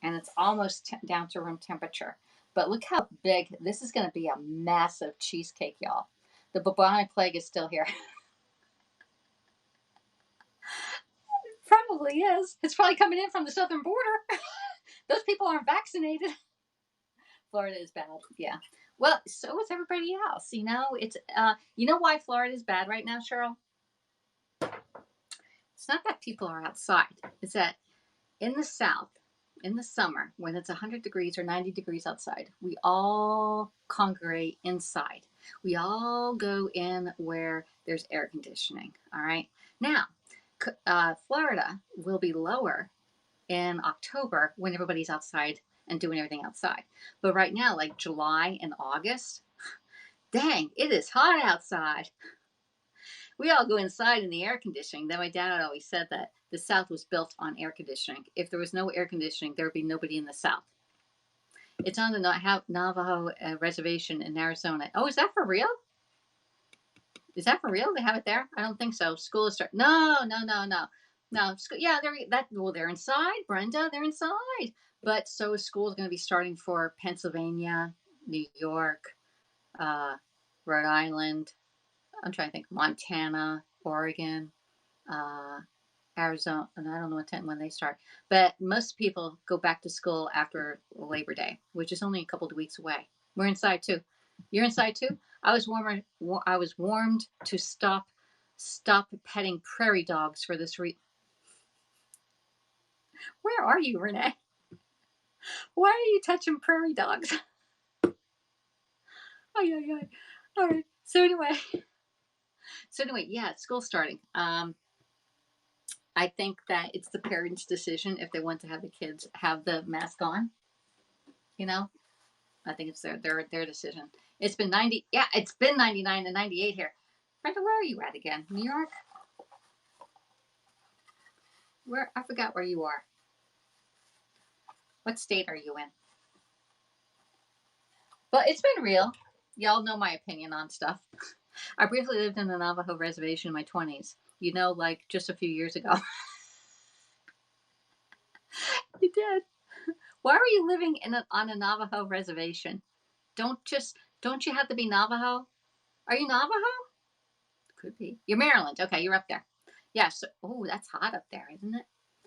Speaker 1: and it's almost down to room temperature. But look how big. This is going to be a massive cheesecake, y'all. The bubonic plague is still here. Probably is. It's probably coming in from the southern border. Those people aren't vaccinated. Florida is bad. Yeah. Well, so is everybody else. You know, it's you know why Florida is bad right now, Cheryl? It's not that people are outside. It's that in the South, in the summer, when it's 100 degrees or 90 degrees outside, we all congregate inside. We all go in where there's air conditioning. All right. Now, Florida will be lower in October when everybody's outside and doing everything outside. But right now, like July and August, dang, it is hot outside. We all go inside in the air conditioning. Then my dad always said that the South was built on air conditioning. If there was no air conditioning, there would be nobody in the South. It's on the Navajo reservation in Arizona. Oh, is that for real? Is that for real? They have it there? I don't think so. School is starting. No. Yeah, they're inside, Brenda. They're inside. But so school is going to be starting for Pennsylvania, New York, Rhode Island. I'm trying to think. Montana, Oregon, Arizona. And I don't know when they start. But most people go back to school after Labor Day, which is only a couple of weeks away. We're inside too. You're inside too. I was warmed to stop petting prairie dogs for this Where are you, Renee? Why are you touching prairie dogs? Ay. All right. So anyway, yeah, school's starting. I think that it's the parents' decision if they want to have the kids have the mask on. You know, I think it's their decision. It's been 90. Yeah, it's been 99 and 98 here. Brenda, where are you at again? New York? Where? I forgot where you are. What state are you in? But it's been real. Y'all know my opinion on stuff. I briefly lived in the Navajo reservation in my 20s. You know, like just a few years ago. You did. Why are you living on a Navajo reservation? Don't you have to be Navajo? Are you Navajo? Could be. You're Maryland. Okay, you're up there. Yeah. So, oh, that's hot up there, isn't it?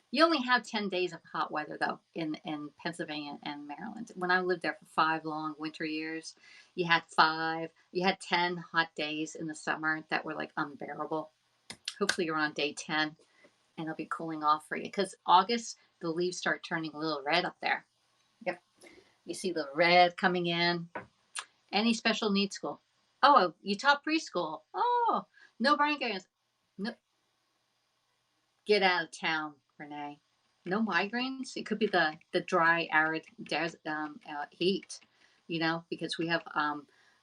Speaker 1: You only have 10 days of hot weather, though, in Pennsylvania and Maryland. When I lived there for 5 long winter years, you had 10 hot days in the summer that were like unbearable. Hopefully you're on day 10 and it'll be cooling off for you. Because August, the leaves start turning a little red up there. Yep. You see the red coming in. Any special needs school? Oh, you taught preschool. Oh, no migraines. No. Get out of town, Renee. No migraines. It could be the dry, arid heat, you know, because we have.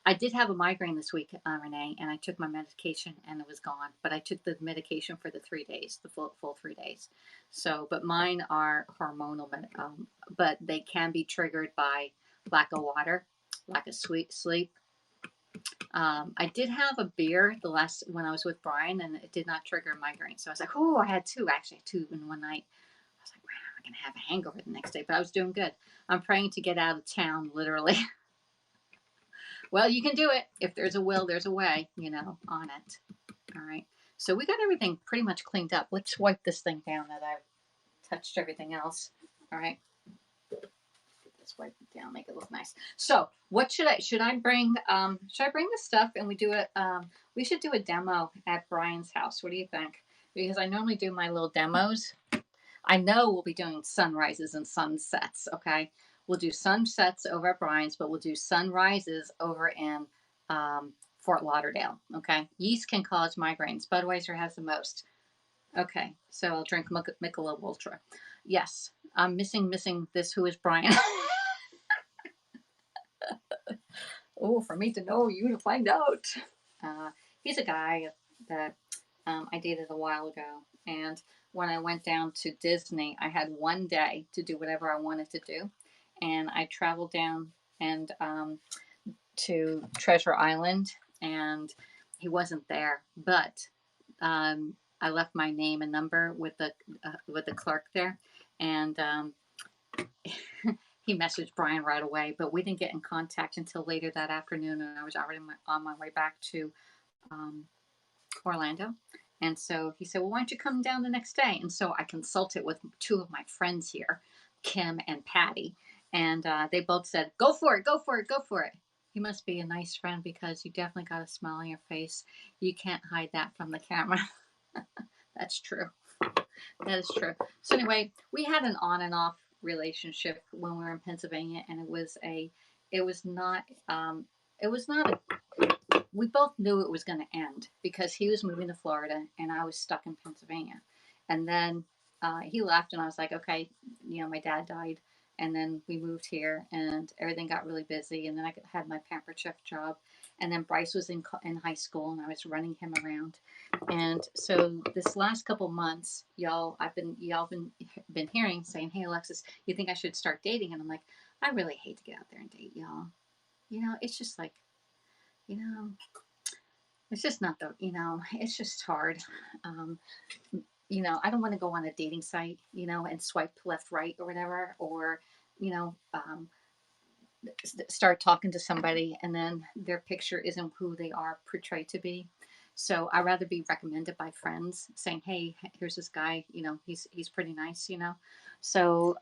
Speaker 1: I did have a migraine this week, Renee, and I took my medication and it was gone. But I took the medication for the 3 days, the full 3 days. So, but mine are hormonal, but they can be triggered by lack of water, lack of sleep. I did have a beer when I was with Brian, and it did not trigger a migraine. So I was like, oh, I had two in one night. I was like, wow, I'm gonna have a hangover the next day, but I was doing good. I'm praying to get out of town, literally. Well, you can do it. If there's a will, there's a way, you know, on it. All right. So we got everything pretty much cleaned up. Let's wipe this thing down that I've touched everything else. All right. Let's wipe it down, make it look nice. So What should I bring? Should I bring the stuff and we do it? We should do a demo at Brian's house. What do you think? Because I normally do my little demos. I know we'll be doing sunrises and sunsets. Okay, we'll do sunsets over at Brian's, but we'll do sunrises over in Fort Lauderdale. Okay, yeast can cause migraines. Budweiser has the most. Okay, so I'll drink Michelob Ultra. Yes, I'm missing this. Who is Brian? Oh, for me to know, you to find out. Uh, he's a guy that I dated a while ago, and when I went down to Disney, I had one day to do whatever I wanted to do, and I traveled down and to Treasure Island, and he wasn't there, but I left my name and number with the clerk there, and he messaged Brian right away, but we didn't get in contact until later that afternoon, and I was already on my way back to um, Orlando. And so he said, "Well, why don't you come down the next day?" And so I consulted with two of my friends here, Kim and Patty, and they both said, "Go for it, go for it, go for it." He must be a nice friend because you definitely got a smile on your face. You can't hide that from the camera. That's true. That is true. So anyway, we had an on and off relationship when we were in Pennsylvania, and it was not, it was not we both knew it was going to end because he was moving to Florida and I was stuck in Pennsylvania. And then he left, and I was like, okay, my dad died. And then we moved here, and everything got really busy. And then I had my Pampered Chef job. And then Bryce was in high school, and I was running him around. And so this last couple months, y'all been hearing saying, "Hey, Alexis, you think I should start dating?" And I'm like, I really hate to get out there and date, y'all. It's just like, you know, it's just not it's just hard. Um, I don't want to go on a dating site, and swipe left, right, or whatever, or, you know, um, start talking to somebody and then their picture isn't who they are portrayed to be. So I'd rather be recommended by friends saying, "Hey, here's this guy, he's pretty nice." So,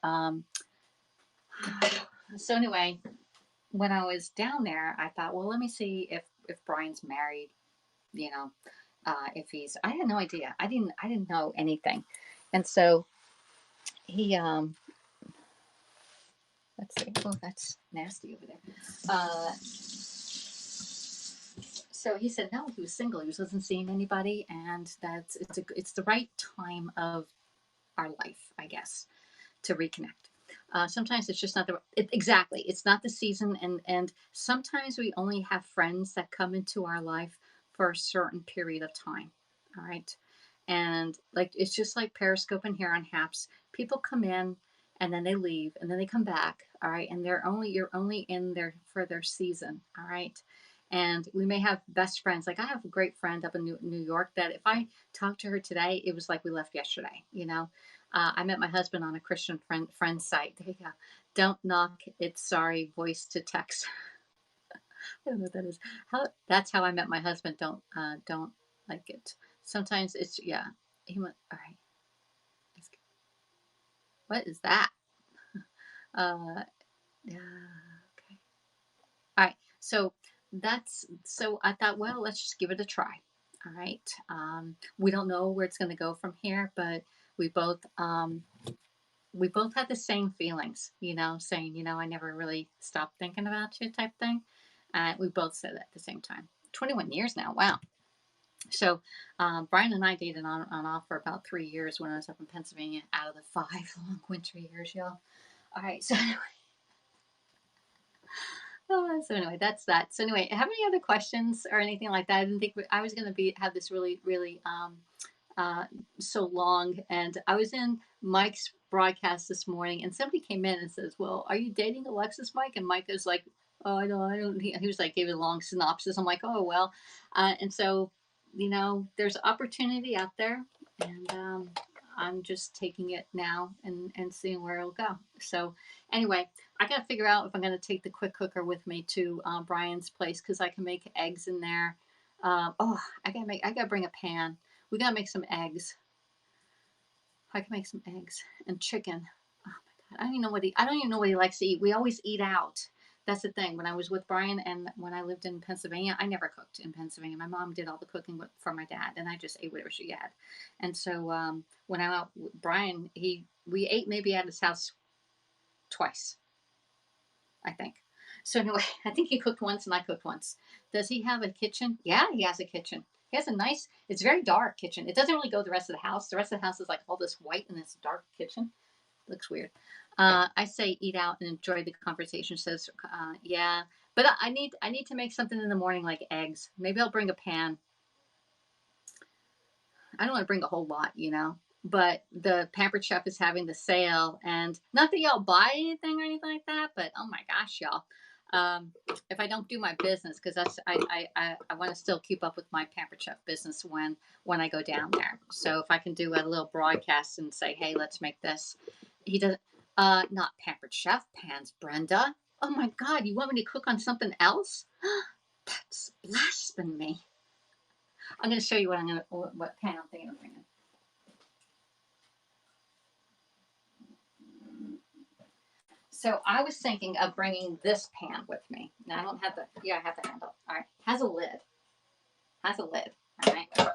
Speaker 1: so anyway, when I was down there, I thought, well, let me see if Brian's married, you know, if he's. I had no idea. I didn't know anything, and so he. Let's see. Oh, that's nasty over there. So he said no, he was single. He wasn't seeing anybody, and it's the right time of our life, I guess, to reconnect. Sometimes it's just not exactly. It's not the season, and sometimes we only have friends that come into our life for a certain period of time. All right, and like it's just like Periscope and here on Haps. People come in and then they leave and then they come back. All right, and you're only in there for their season. All right. And we may have best friends. Like I have a great friend up in New York that if I talked to her today, it was like we left yesterday. I met my husband on a Christian friend site. There you go. Don't knock. It's sorry. Voice to text. I don't know what that is. That's how I met my husband. Don't like it. Sometimes it's yeah. He went all right. What is that? Yeah. Okay. All right. So I thought, well, let's just give it a try. All right. We don't know where it's going to go from here, but we both had the same feelings, saying, I never really stopped thinking about you type thing. We both said that at the same time. 21 years now. Wow. So Brian and I dated on off for about 3 years when I was up in Pennsylvania out of the 5 long winter years, y'all. All right. So anyway, that's that. So anyway, have any other questions or anything like that? I didn't think I was going to have this really, really so long. And I was in Mike's broadcast this morning, and somebody came in and says, "Well, are you dating Alexis, Mike?" And Mike is like, "Oh, I don't." He was like, gave a long synopsis. I'm like, "Oh well," and so there's opportunity out there, and I'm just taking it now and seeing where it'll go. So anyway, I got to figure out if I'm going to take the quick cooker with me to Brian's place because I can make eggs in there. I gotta bring a pan. We gotta make some eggs. I can make some eggs and chicken. Oh my god, I don't even know what he likes to eat. We always eat out, That's the thing. When I was with Brian and when I lived in Pennsylvania, I never cooked in Pennsylvania. My mom did all the cooking for my dad, and I just ate whatever she had. And so when I went with Brian, we ate maybe at his house twice, I think. So anyway, I think he cooked once and I cooked once. Does he have a kitchen? Yeah, he has a kitchen. He has a nice, it's very dark kitchen. It doesn't really go the rest of the house. The rest of the house is like all this white and this dark kitchen. Looks weird. I say eat out and enjoy the conversation. Says, yeah, but I need to make something in the morning like eggs. Maybe I'll bring a pan. I don't want to bring a whole lot, you know. But the Pampered Chef is having the sale, and not that y'all buy anything or anything like that, but oh my gosh, y'all. If I don't do my business, because that's I want to still keep up with my Pampered Chef business when I go down there. So if I can do a little broadcast and say, hey, let's make this. He doesn't. Not Pampered Chef pans, Brenda. Oh my God, you want me to cook on something else? That's blasphemy. I'm going to show you what pan I'm thinking of bringing. So I was thinking of bringing this pan with me. Now I don't have the, yeah, I have the handle. All right, has a lid. All right.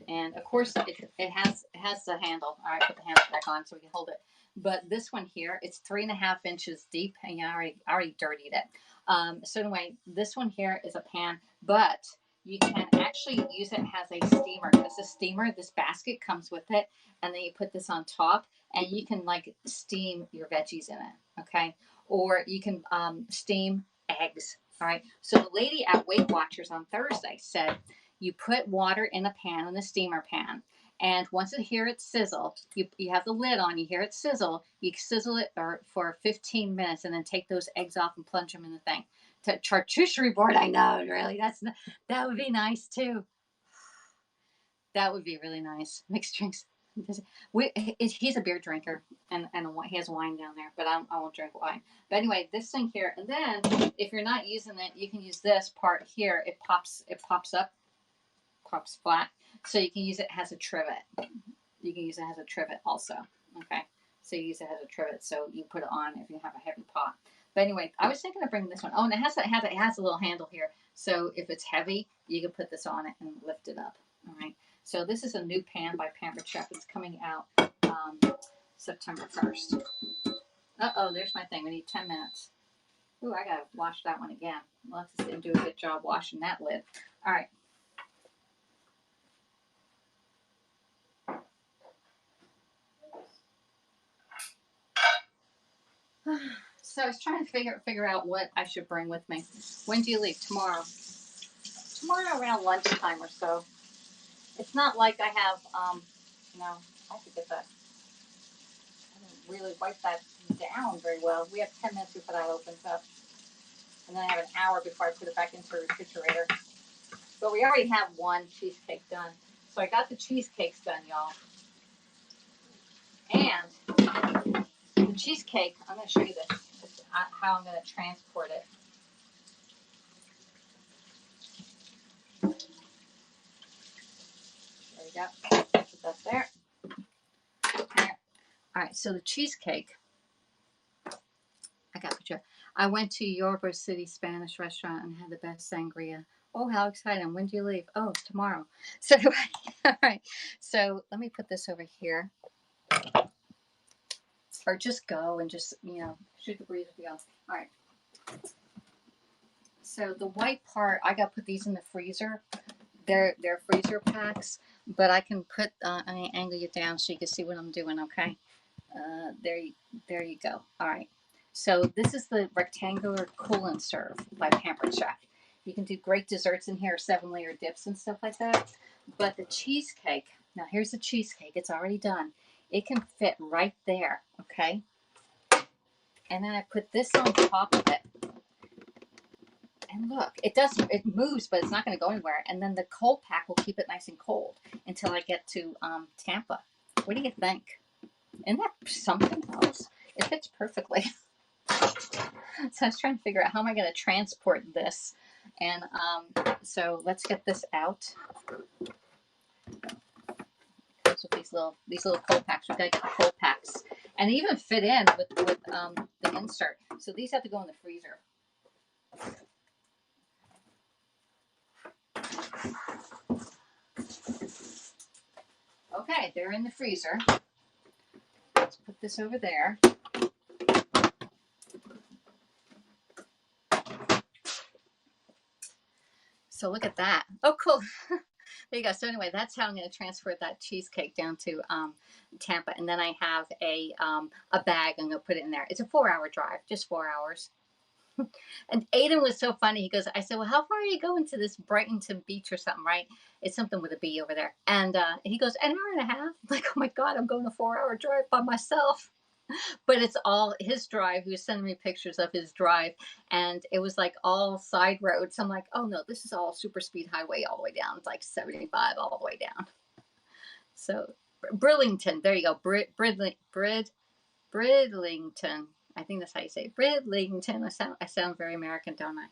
Speaker 1: And of course it has the handle. All right, put the handle back on so we can hold it. But this one here, it's 3.5 inches deep, and yeah, I already dirtied it. So anyway, this one here is a pan, but you can actually use it as a steamer. This is a steamer. This basket comes with it, and then you put this on top, and you can like steam your veggies in it. Okay, or you can steam eggs. All right. So the lady at Weight Watchers on Thursday said you put water in a pan, in the steamer pan, and once you hear it sizzle, you have the lid on, you hear it sizzle, you sizzle it for 15 minutes and then take those eggs off and plunge them in the thing. To charcuterie board, I know, really. That would be nice too. That would be really nice. Mixed drinks. He's a beer drinker, and he has wine down there, but I won't drink wine. But anyway, this thing here, and then if you're not using it, you can use this part here. It pops up, pops flat, so you can use it as a trivet. You can use it as a trivet also. Okay, so you use it as a trivet, so you put it on if you have a heavy pot. But anyway, I was thinking of bringing this one. Oh, and it has a little handle here, so if it's heavy, you can put this on it and lift it up. All right. So this is a new pan by Pampered Chef. It's coming out September 1st. Uh-oh, there's my thing. We need 10 minutes. Ooh, I got to wash that one again. Alexis didn't do a good job washing that lid. All right. So I was trying to figure out what I should bring with me. When do you leave? Tomorrow. Tomorrow around lunchtime or so. It's not like I have, I have to get that. I didn't really wipe that down very well. We have 10 minutes before that opens up. And then I have an hour before I put it back into the refrigerator. But we already have one cheesecake done. So I got the cheesecakes done, y'all. And the cheesecake, I'm going to show you this, how I'm going to transport it. There you go. Put that there. All right, so the cheesecake, I got the picture. I went to Yorba City Spanish restaurant and had the best sangria. Oh, how exciting. When do you leave? Oh, tomorrow. So, all right. So let me put this over here. Or just go and just, shoot the breeze with you. All right. So the white part, I got to put these in the freezer. They're freezer packs, but I can put, I mean, angle you down so you can see what I'm doing, okay? There you go. All right. So this is the rectangular cool and serve by Pampered Chef. You can do great desserts in here, 7-layer dips and stuff like that. But the cheesecake, now here's the cheesecake. It's already done. It can fit right there, okay? And then I put this on top of it. And look, it moves, but it's not going to go anywhere. And then the cold pack will keep it nice and cold until I get to Tampa. What do you think? Isn't that something else? It fits perfectly. So I was trying to figure out how am I going to transport this. And so let's get this out. It comes with these little cold packs. We've got to get the cold packs. And they even fit in with the insert. So these have to go in the freezer. Okay, they're in the freezer. Let's put this over there. So look at that. Oh, cool. There you go. So anyway, that's how I'm going to transfer that cheesecake down to Tampa, and then I have a bag. I'm going to put it in there. It's a 4-hour drive, just 4 hours. And Aiden was so funny. He goes, I said, well, how far are you going to this Brightonton beach or something, right? It's something with a B over there. And he goes, an hour and a half. I'm like, oh my God, I'm going a 4-hour drive by myself. But it's all his drive. He was sending me pictures of his drive, and it was like all side roads. I'm like, oh no, this is all super speed highway all the way down. It's like 75 all the way down. So Bridlington, there you go. Bridlington. I think that's how you say it. Bridlington. I sound very American, don't I?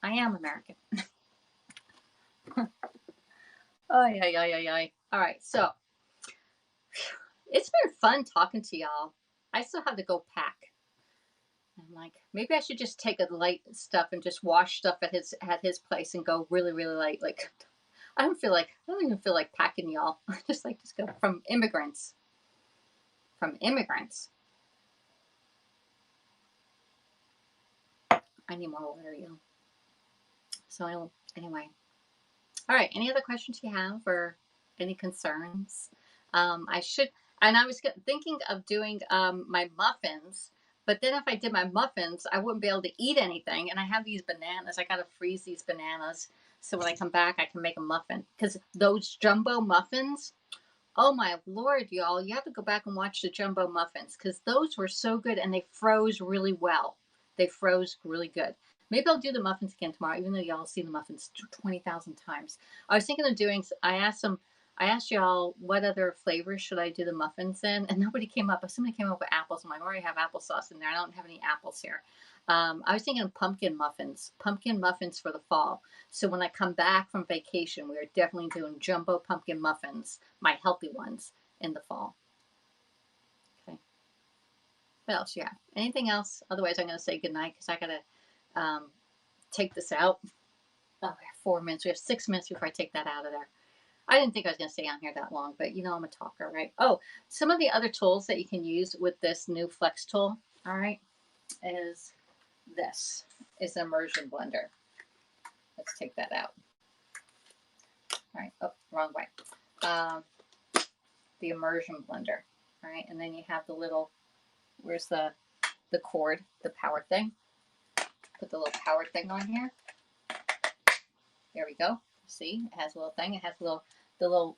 Speaker 1: I am American. Ay. All right, so it's been fun talking to y'all. I still have to go pack. I'm like, maybe I should just take a light stuff and just wash stuff at his place and go really, really light. Like, I don't even feel like packing y'all. Just go from immigrants. From immigrants. I need more water, y'all. So anyway. All right. Any other questions you have or any concerns? I was thinking of doing my muffins, but then if I did my muffins, I wouldn't be able to eat anything. And I have these bananas. I got to freeze these bananas. So when I come back, I can make a muffin. Because those jumbo muffins, oh my Lord, y'all, you have to go back and watch the jumbo muffins because those were so good and they froze really well. They froze really good. Maybe I'll do the muffins again tomorrow, even though y'all see the muffins 20,000 times. I was thinking of doing, I asked y'all what other flavors should I do the muffins in, and nobody came up. Somebody came up with apples. I'm like, I already have applesauce in there. I don't have any apples here. I was thinking of pumpkin muffins for the fall. So when I come back from vacation, we are definitely doing jumbo pumpkin muffins, my healthy ones, in the fall. Okay. What else you have? Anything else? Otherwise, I'm going to say goodnight because I got to take this out. Oh, we have 4 minutes. We have 6 minutes before I take that out of there. I didn't think I was going to stay on here that long, but I'm a talker, right? Oh, some of the other tools that you can use with this new flex tool, all right, is this is an immersion blender. Let's take that out. All right. Oh, wrong way. The immersion blender. All right. And then you have the little, where's the cord, the power thing. Put the little power thing on here. There we go. See, it has a little thing. It has the little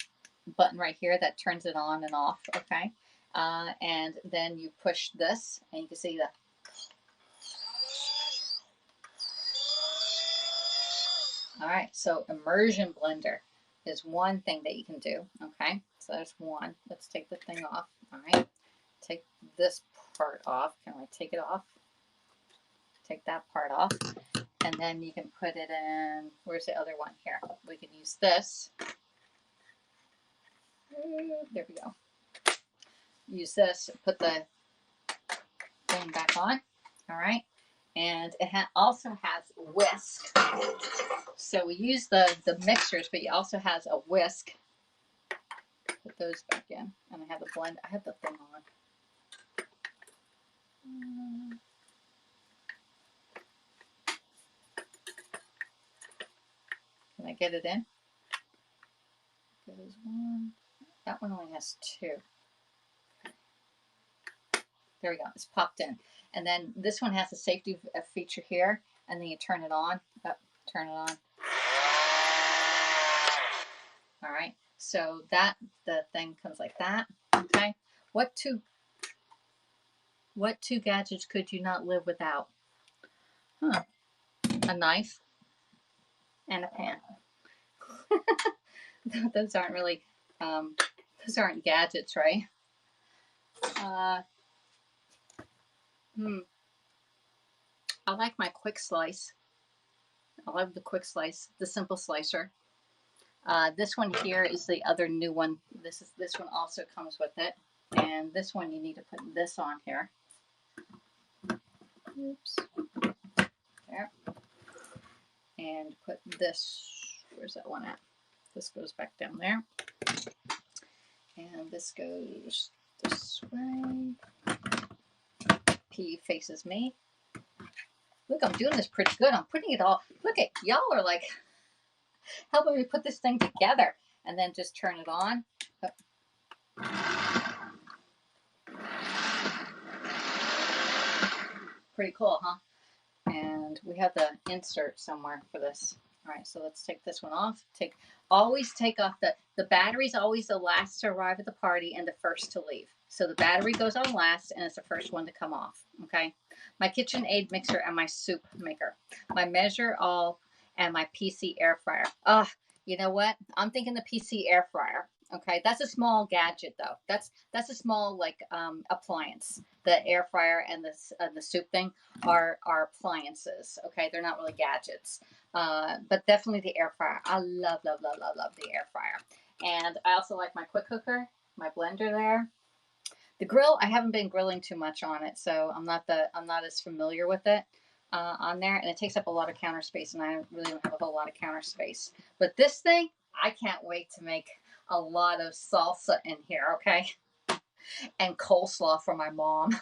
Speaker 1: button right here that turns it on and off. Okay. And then you push this and you can see that. All right, so immersion blender is one thing that you can do. Okay, so there's one. Let's take the thing off. All right, take this part off. Can I take it off? Take that part off. And then you can put it in, where's the other one here? We can use this. There we go. Use this, put the thing back on. All right. And it also has whisk. So we use the mixers, but it also has a whisk. Put those back in. And I have the blend. I have the thing on. Can I get it in? There's one. That one only has 2. There we go. It's popped in. And then this one has a safety feature here. And then you turn it on. Oh, turn it on. All right. So the thing comes like that. Okay. What two gadgets could you not live without? Huh. A knife and a pan. Those aren't really, those aren't gadgets, right? I like my quick slice. I love the quick slice, the simple slicer. This one here is the other new one. This one also comes with it. And this one you need to put this on here. Oops. There. And put this, where's that one at? This goes back down there. And this goes this way. P faces me. Look, I'm doing this pretty good. I'm putting it all. Look at y'all are like helping me put this thing together. And then just turn it on. Pretty cool, huh? And we have the insert somewhere for this. All right, so let's take this one off. Always take off the battery's always the last to arrive at the party and the first to leave. So the battery goes on last and it's the first one to come off. Okay. My KitchenAid mixer and my soup maker, my measure all, and my PC air fryer. You know what? I'm thinking the PC air fryer. Okay, that's a small gadget though. That's a small like appliance. The air fryer and the soup thing are appliances. Okay, they're not really gadgets. But definitely the air fryer. I love the air fryer. And I also like my quick cooker, my blender there. The grill, I haven't been grilling too much on it, so I'm not as familiar with it on there, and it takes up a lot of counter space, and I really don't have a whole lot of counter space. But this thing, I can't wait to make a lot of salsa in here, okay? And coleslaw for my mom.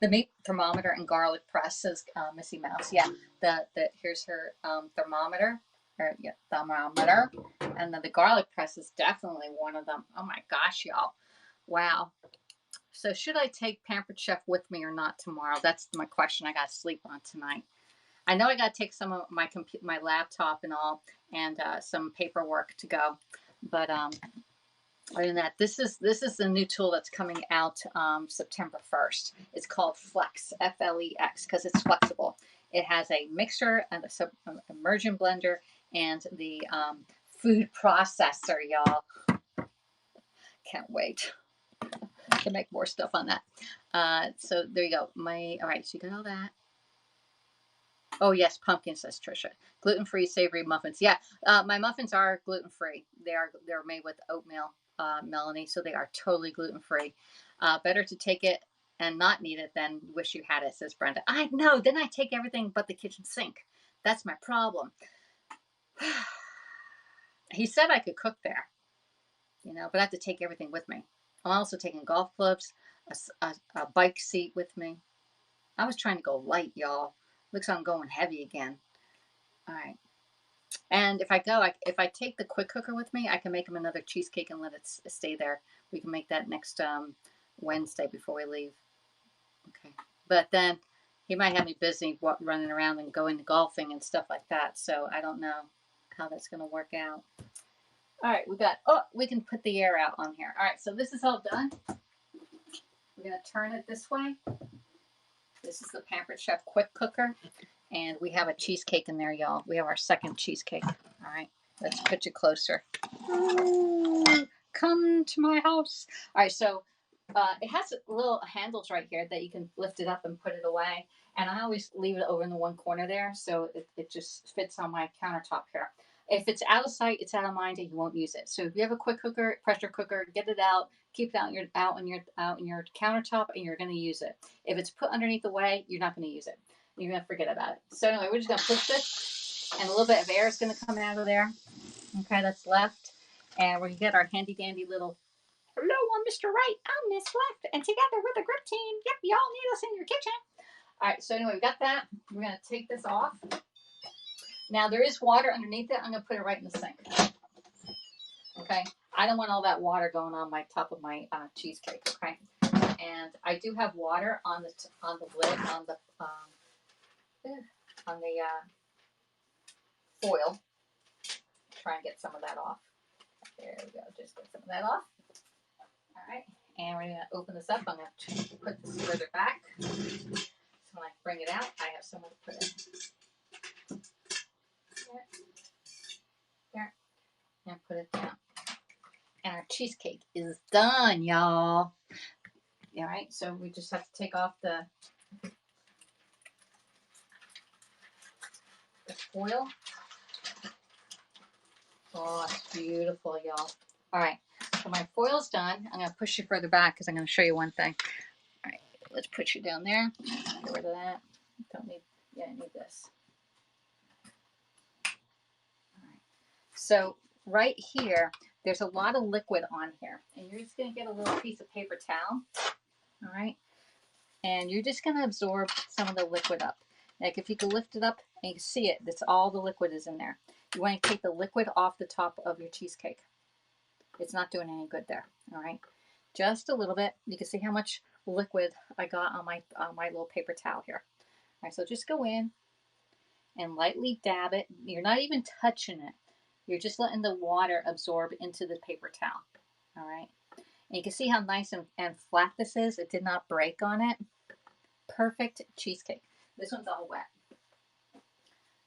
Speaker 1: The meat thermometer and garlic press, says Missy Mouse. Yeah, here's her thermometer. Thermometer. And then the garlic press is definitely one of them. Oh my gosh, y'all. Wow. So should I take Pampered Chef with me or not tomorrow? That's my question I got to sleep on tonight. I know I got to take some of my laptop and all, and some paperwork to go. But other than that, this is the new tool that's coming out September 1st. It's called Flex, Flex, because it's flexible. It has a mixer and a immersion blender and the food processor, y'all. Can't wait to make more stuff on that. So there you go. All right, so you got all that. Oh yes, pumpkin, says Trisha. Gluten-free savory muffins. Yeah, my muffins are gluten-free. They're made with oatmeal, Melanie, so they are totally gluten-free. Better to take it and not need it than wish you had it, says Brenda. I know. Then I take everything but the kitchen sink. That's my problem. He said I could cook there, but I have to take everything with me. I'm also taking golf clubs, a bike seat with me. I was trying to go light, y'all. Looks like I'm going heavy again. All right. And if I take the quick cooker with me, I can make him another cheesecake and let it stay there. We can make that next Wednesday before we leave. Okay. But then he might have me busy running around and going to golfing and stuff like that. So I don't know how that's going to work out. All right, we can put the air out on here. All right, so this is all done. We're going to turn it this way. This is the Pampered Chef quick cooker, and we have a cheesecake in there, y'all. We have our second cheesecake. All right, let's put you closer. Ooh, come to my house. All right, so it has little handles right here that you can lift it up and put it away, and I always leave it over in the one corner there, so it just fits on my countertop here. If it's out of sight, it's out of mind, and you won't use it. So if you have a quick cooker, pressure cooker, get it out, keep it out in your countertop, and you're going to use it. If it's put underneath the way, you're not going to use it. You're going to forget about it. So anyway, we're just going to push this, and a little bit of air is going to come out of there. Okay, that's left, and we're going to get our handy dandy little. Hello, I'm Mr. Right. I'm Miss Left, and together with the grip team, yep, y'all need us in your kitchen. All right, so anyway, we got that. We're going to take this off. Now, there is water underneath it. I'm going to put it right in the sink. Okay? I don't want all that water going on my top of my cheesecake, okay? And I do have water on the lid, on the foil. Try and get some of that off. There we go. Just get some of that off. All right. And we're going to open this up. I'm going to put this further back. So when I bring it out, I have somewhere to put it. There. And put it down. And our cheesecake is done, y'all. All right, so we just have to take off the foil. Oh, it's beautiful, y'all. All right, so my foil's done. I'm going to push you further back because I'm going to show you one thing. All right, let's put you down there. Get rid of that. Don't need, yeah, I need this. All right, so right here, there's a lot of liquid on here, and you're just going to get a little piece of paper towel, all right, and you're just going to absorb some of the liquid up. Like if you can lift it up and you can see it, that's all the liquid is in there. You want to take the liquid off the top of your cheesecake. It's not doing any good there, all right? Just a little bit. You can see how much liquid I got on my little paper towel here. All right, so just go in and lightly dab it. You're not even touching it. You're just letting the water absorb into the paper towel, all right? And you can see how nice and flat this is. It did not break on it. Perfect cheesecake. This one's all wet.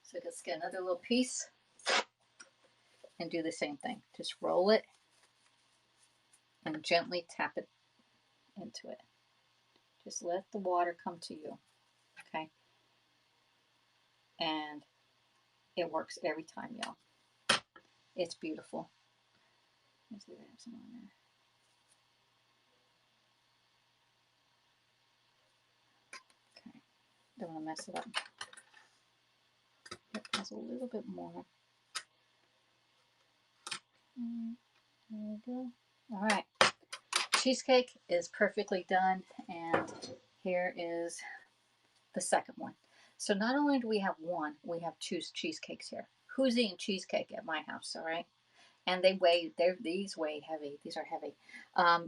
Speaker 1: So let's get another little piece and do the same thing. Just roll it and gently tap it into it. Just let the water come to you, okay? And it works every time, y'all. It's beautiful. Let's see if I have some on there. Okay, don't want to mess it up. It has a little bit more. There we go. All right, cheesecake is perfectly done, and here is the second one. So not only do we have one, we have two cheesecakes here. Who's eating cheesecake at my house? All right, and these weigh heavy. These are heavy.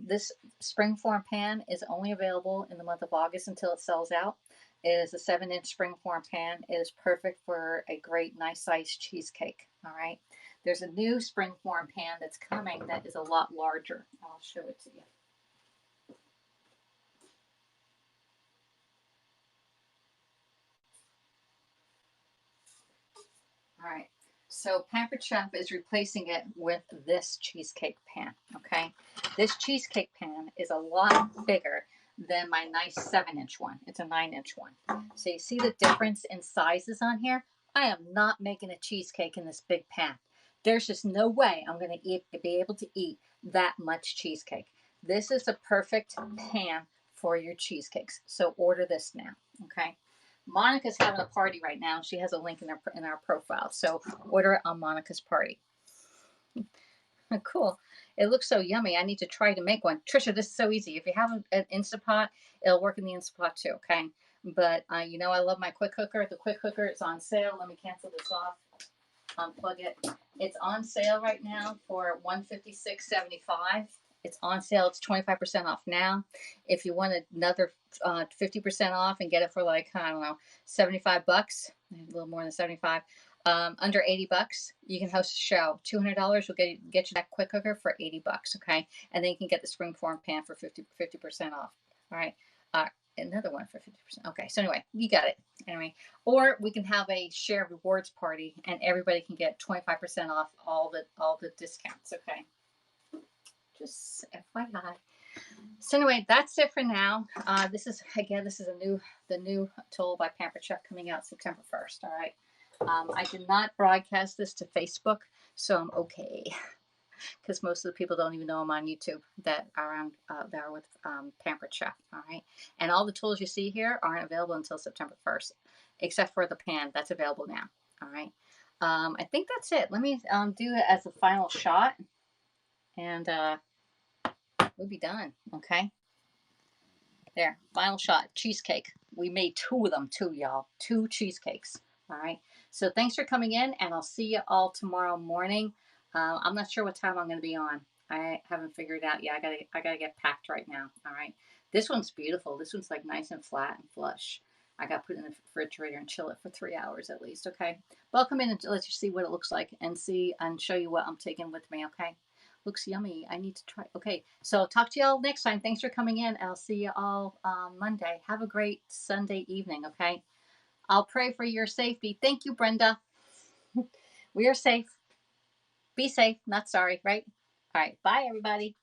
Speaker 1: This springform pan is only available in the month of August until it sells out. It is a 7-inch springform pan. It is perfect for a great, nice sized cheesecake. All right. There's a new springform pan that's coming that is a lot larger. I'll show it to you. All right. So Pampered Chef is replacing it with this cheesecake pan. Okay. This cheesecake pan is a lot bigger than my nice 7-inch one. It's a 9-inch one. So you see the difference in sizes on here? I am not making a cheesecake in this big pan. There's just no way I'm going to be able to eat that much cheesecake. This is a perfect pan for your cheesecakes. So order this now. Okay. Monica's having a party right now. She has a link in our profile. So order it on Monica's party. Cool. It looks so yummy. I need to try to make one. Trisha, this is so easy. If you have an Instapot, it'll work in the Instapot too, okay? But you know I love my quick cooker. The quick cooker is on sale. Let me cancel this off. Unplug it. It's on sale right now for $156.75. It's on sale. It's 25% off now. If you want another 50% off and get it for like, I don't know, 75 bucks, a little more than 75, under 80 bucks, you can host a show. $200 will get you that quick cooker for 80 bucks, okay? And then you can get the springform pan for 50% off. All right. Another one for 50%. Okay, so anyway, you got it. Anyway, or we can have a share rewards party, and everybody can get 25% off all the discounts. Okay, just FYI. So anyway, that's it for now. This is the new tool by Pampered Chef coming out September 1st. All right. I did not broadcast this to Facebook, so I'm okay. Because most of the people don't even know I'm on YouTube that are with Pampered Chef. All right, and all the tools you see here aren't available until September 1st, except for the pan that's available now. All right, I think that's it. Let me do it as a final shot, and we'll be done. Okay, there, final shot. Cheesecake. We made 2 of them too, y'all. 2 cheesecakes. All right. So thanks for coming in, and I'll see you all tomorrow morning. I'm not sure what time I'm going to be on. I haven't figured it out yet. I gotta get packed right now. All right. This one's beautiful. This one's like nice and flat and flush. I got to put it in the refrigerator and chill it for 3 hours at least. Okay. But I'll come in and let you see what it looks like and show you what I'm taking with me. Okay. Looks yummy. I need to try. Okay. So I'll talk to you all next time. Thanks for coming in. I'll see you all Monday. Have a great Sunday evening. Okay. I'll pray for your safety. Thank you, Brenda. We are safe. Be safe, not sorry, right? All right. Bye, everybody.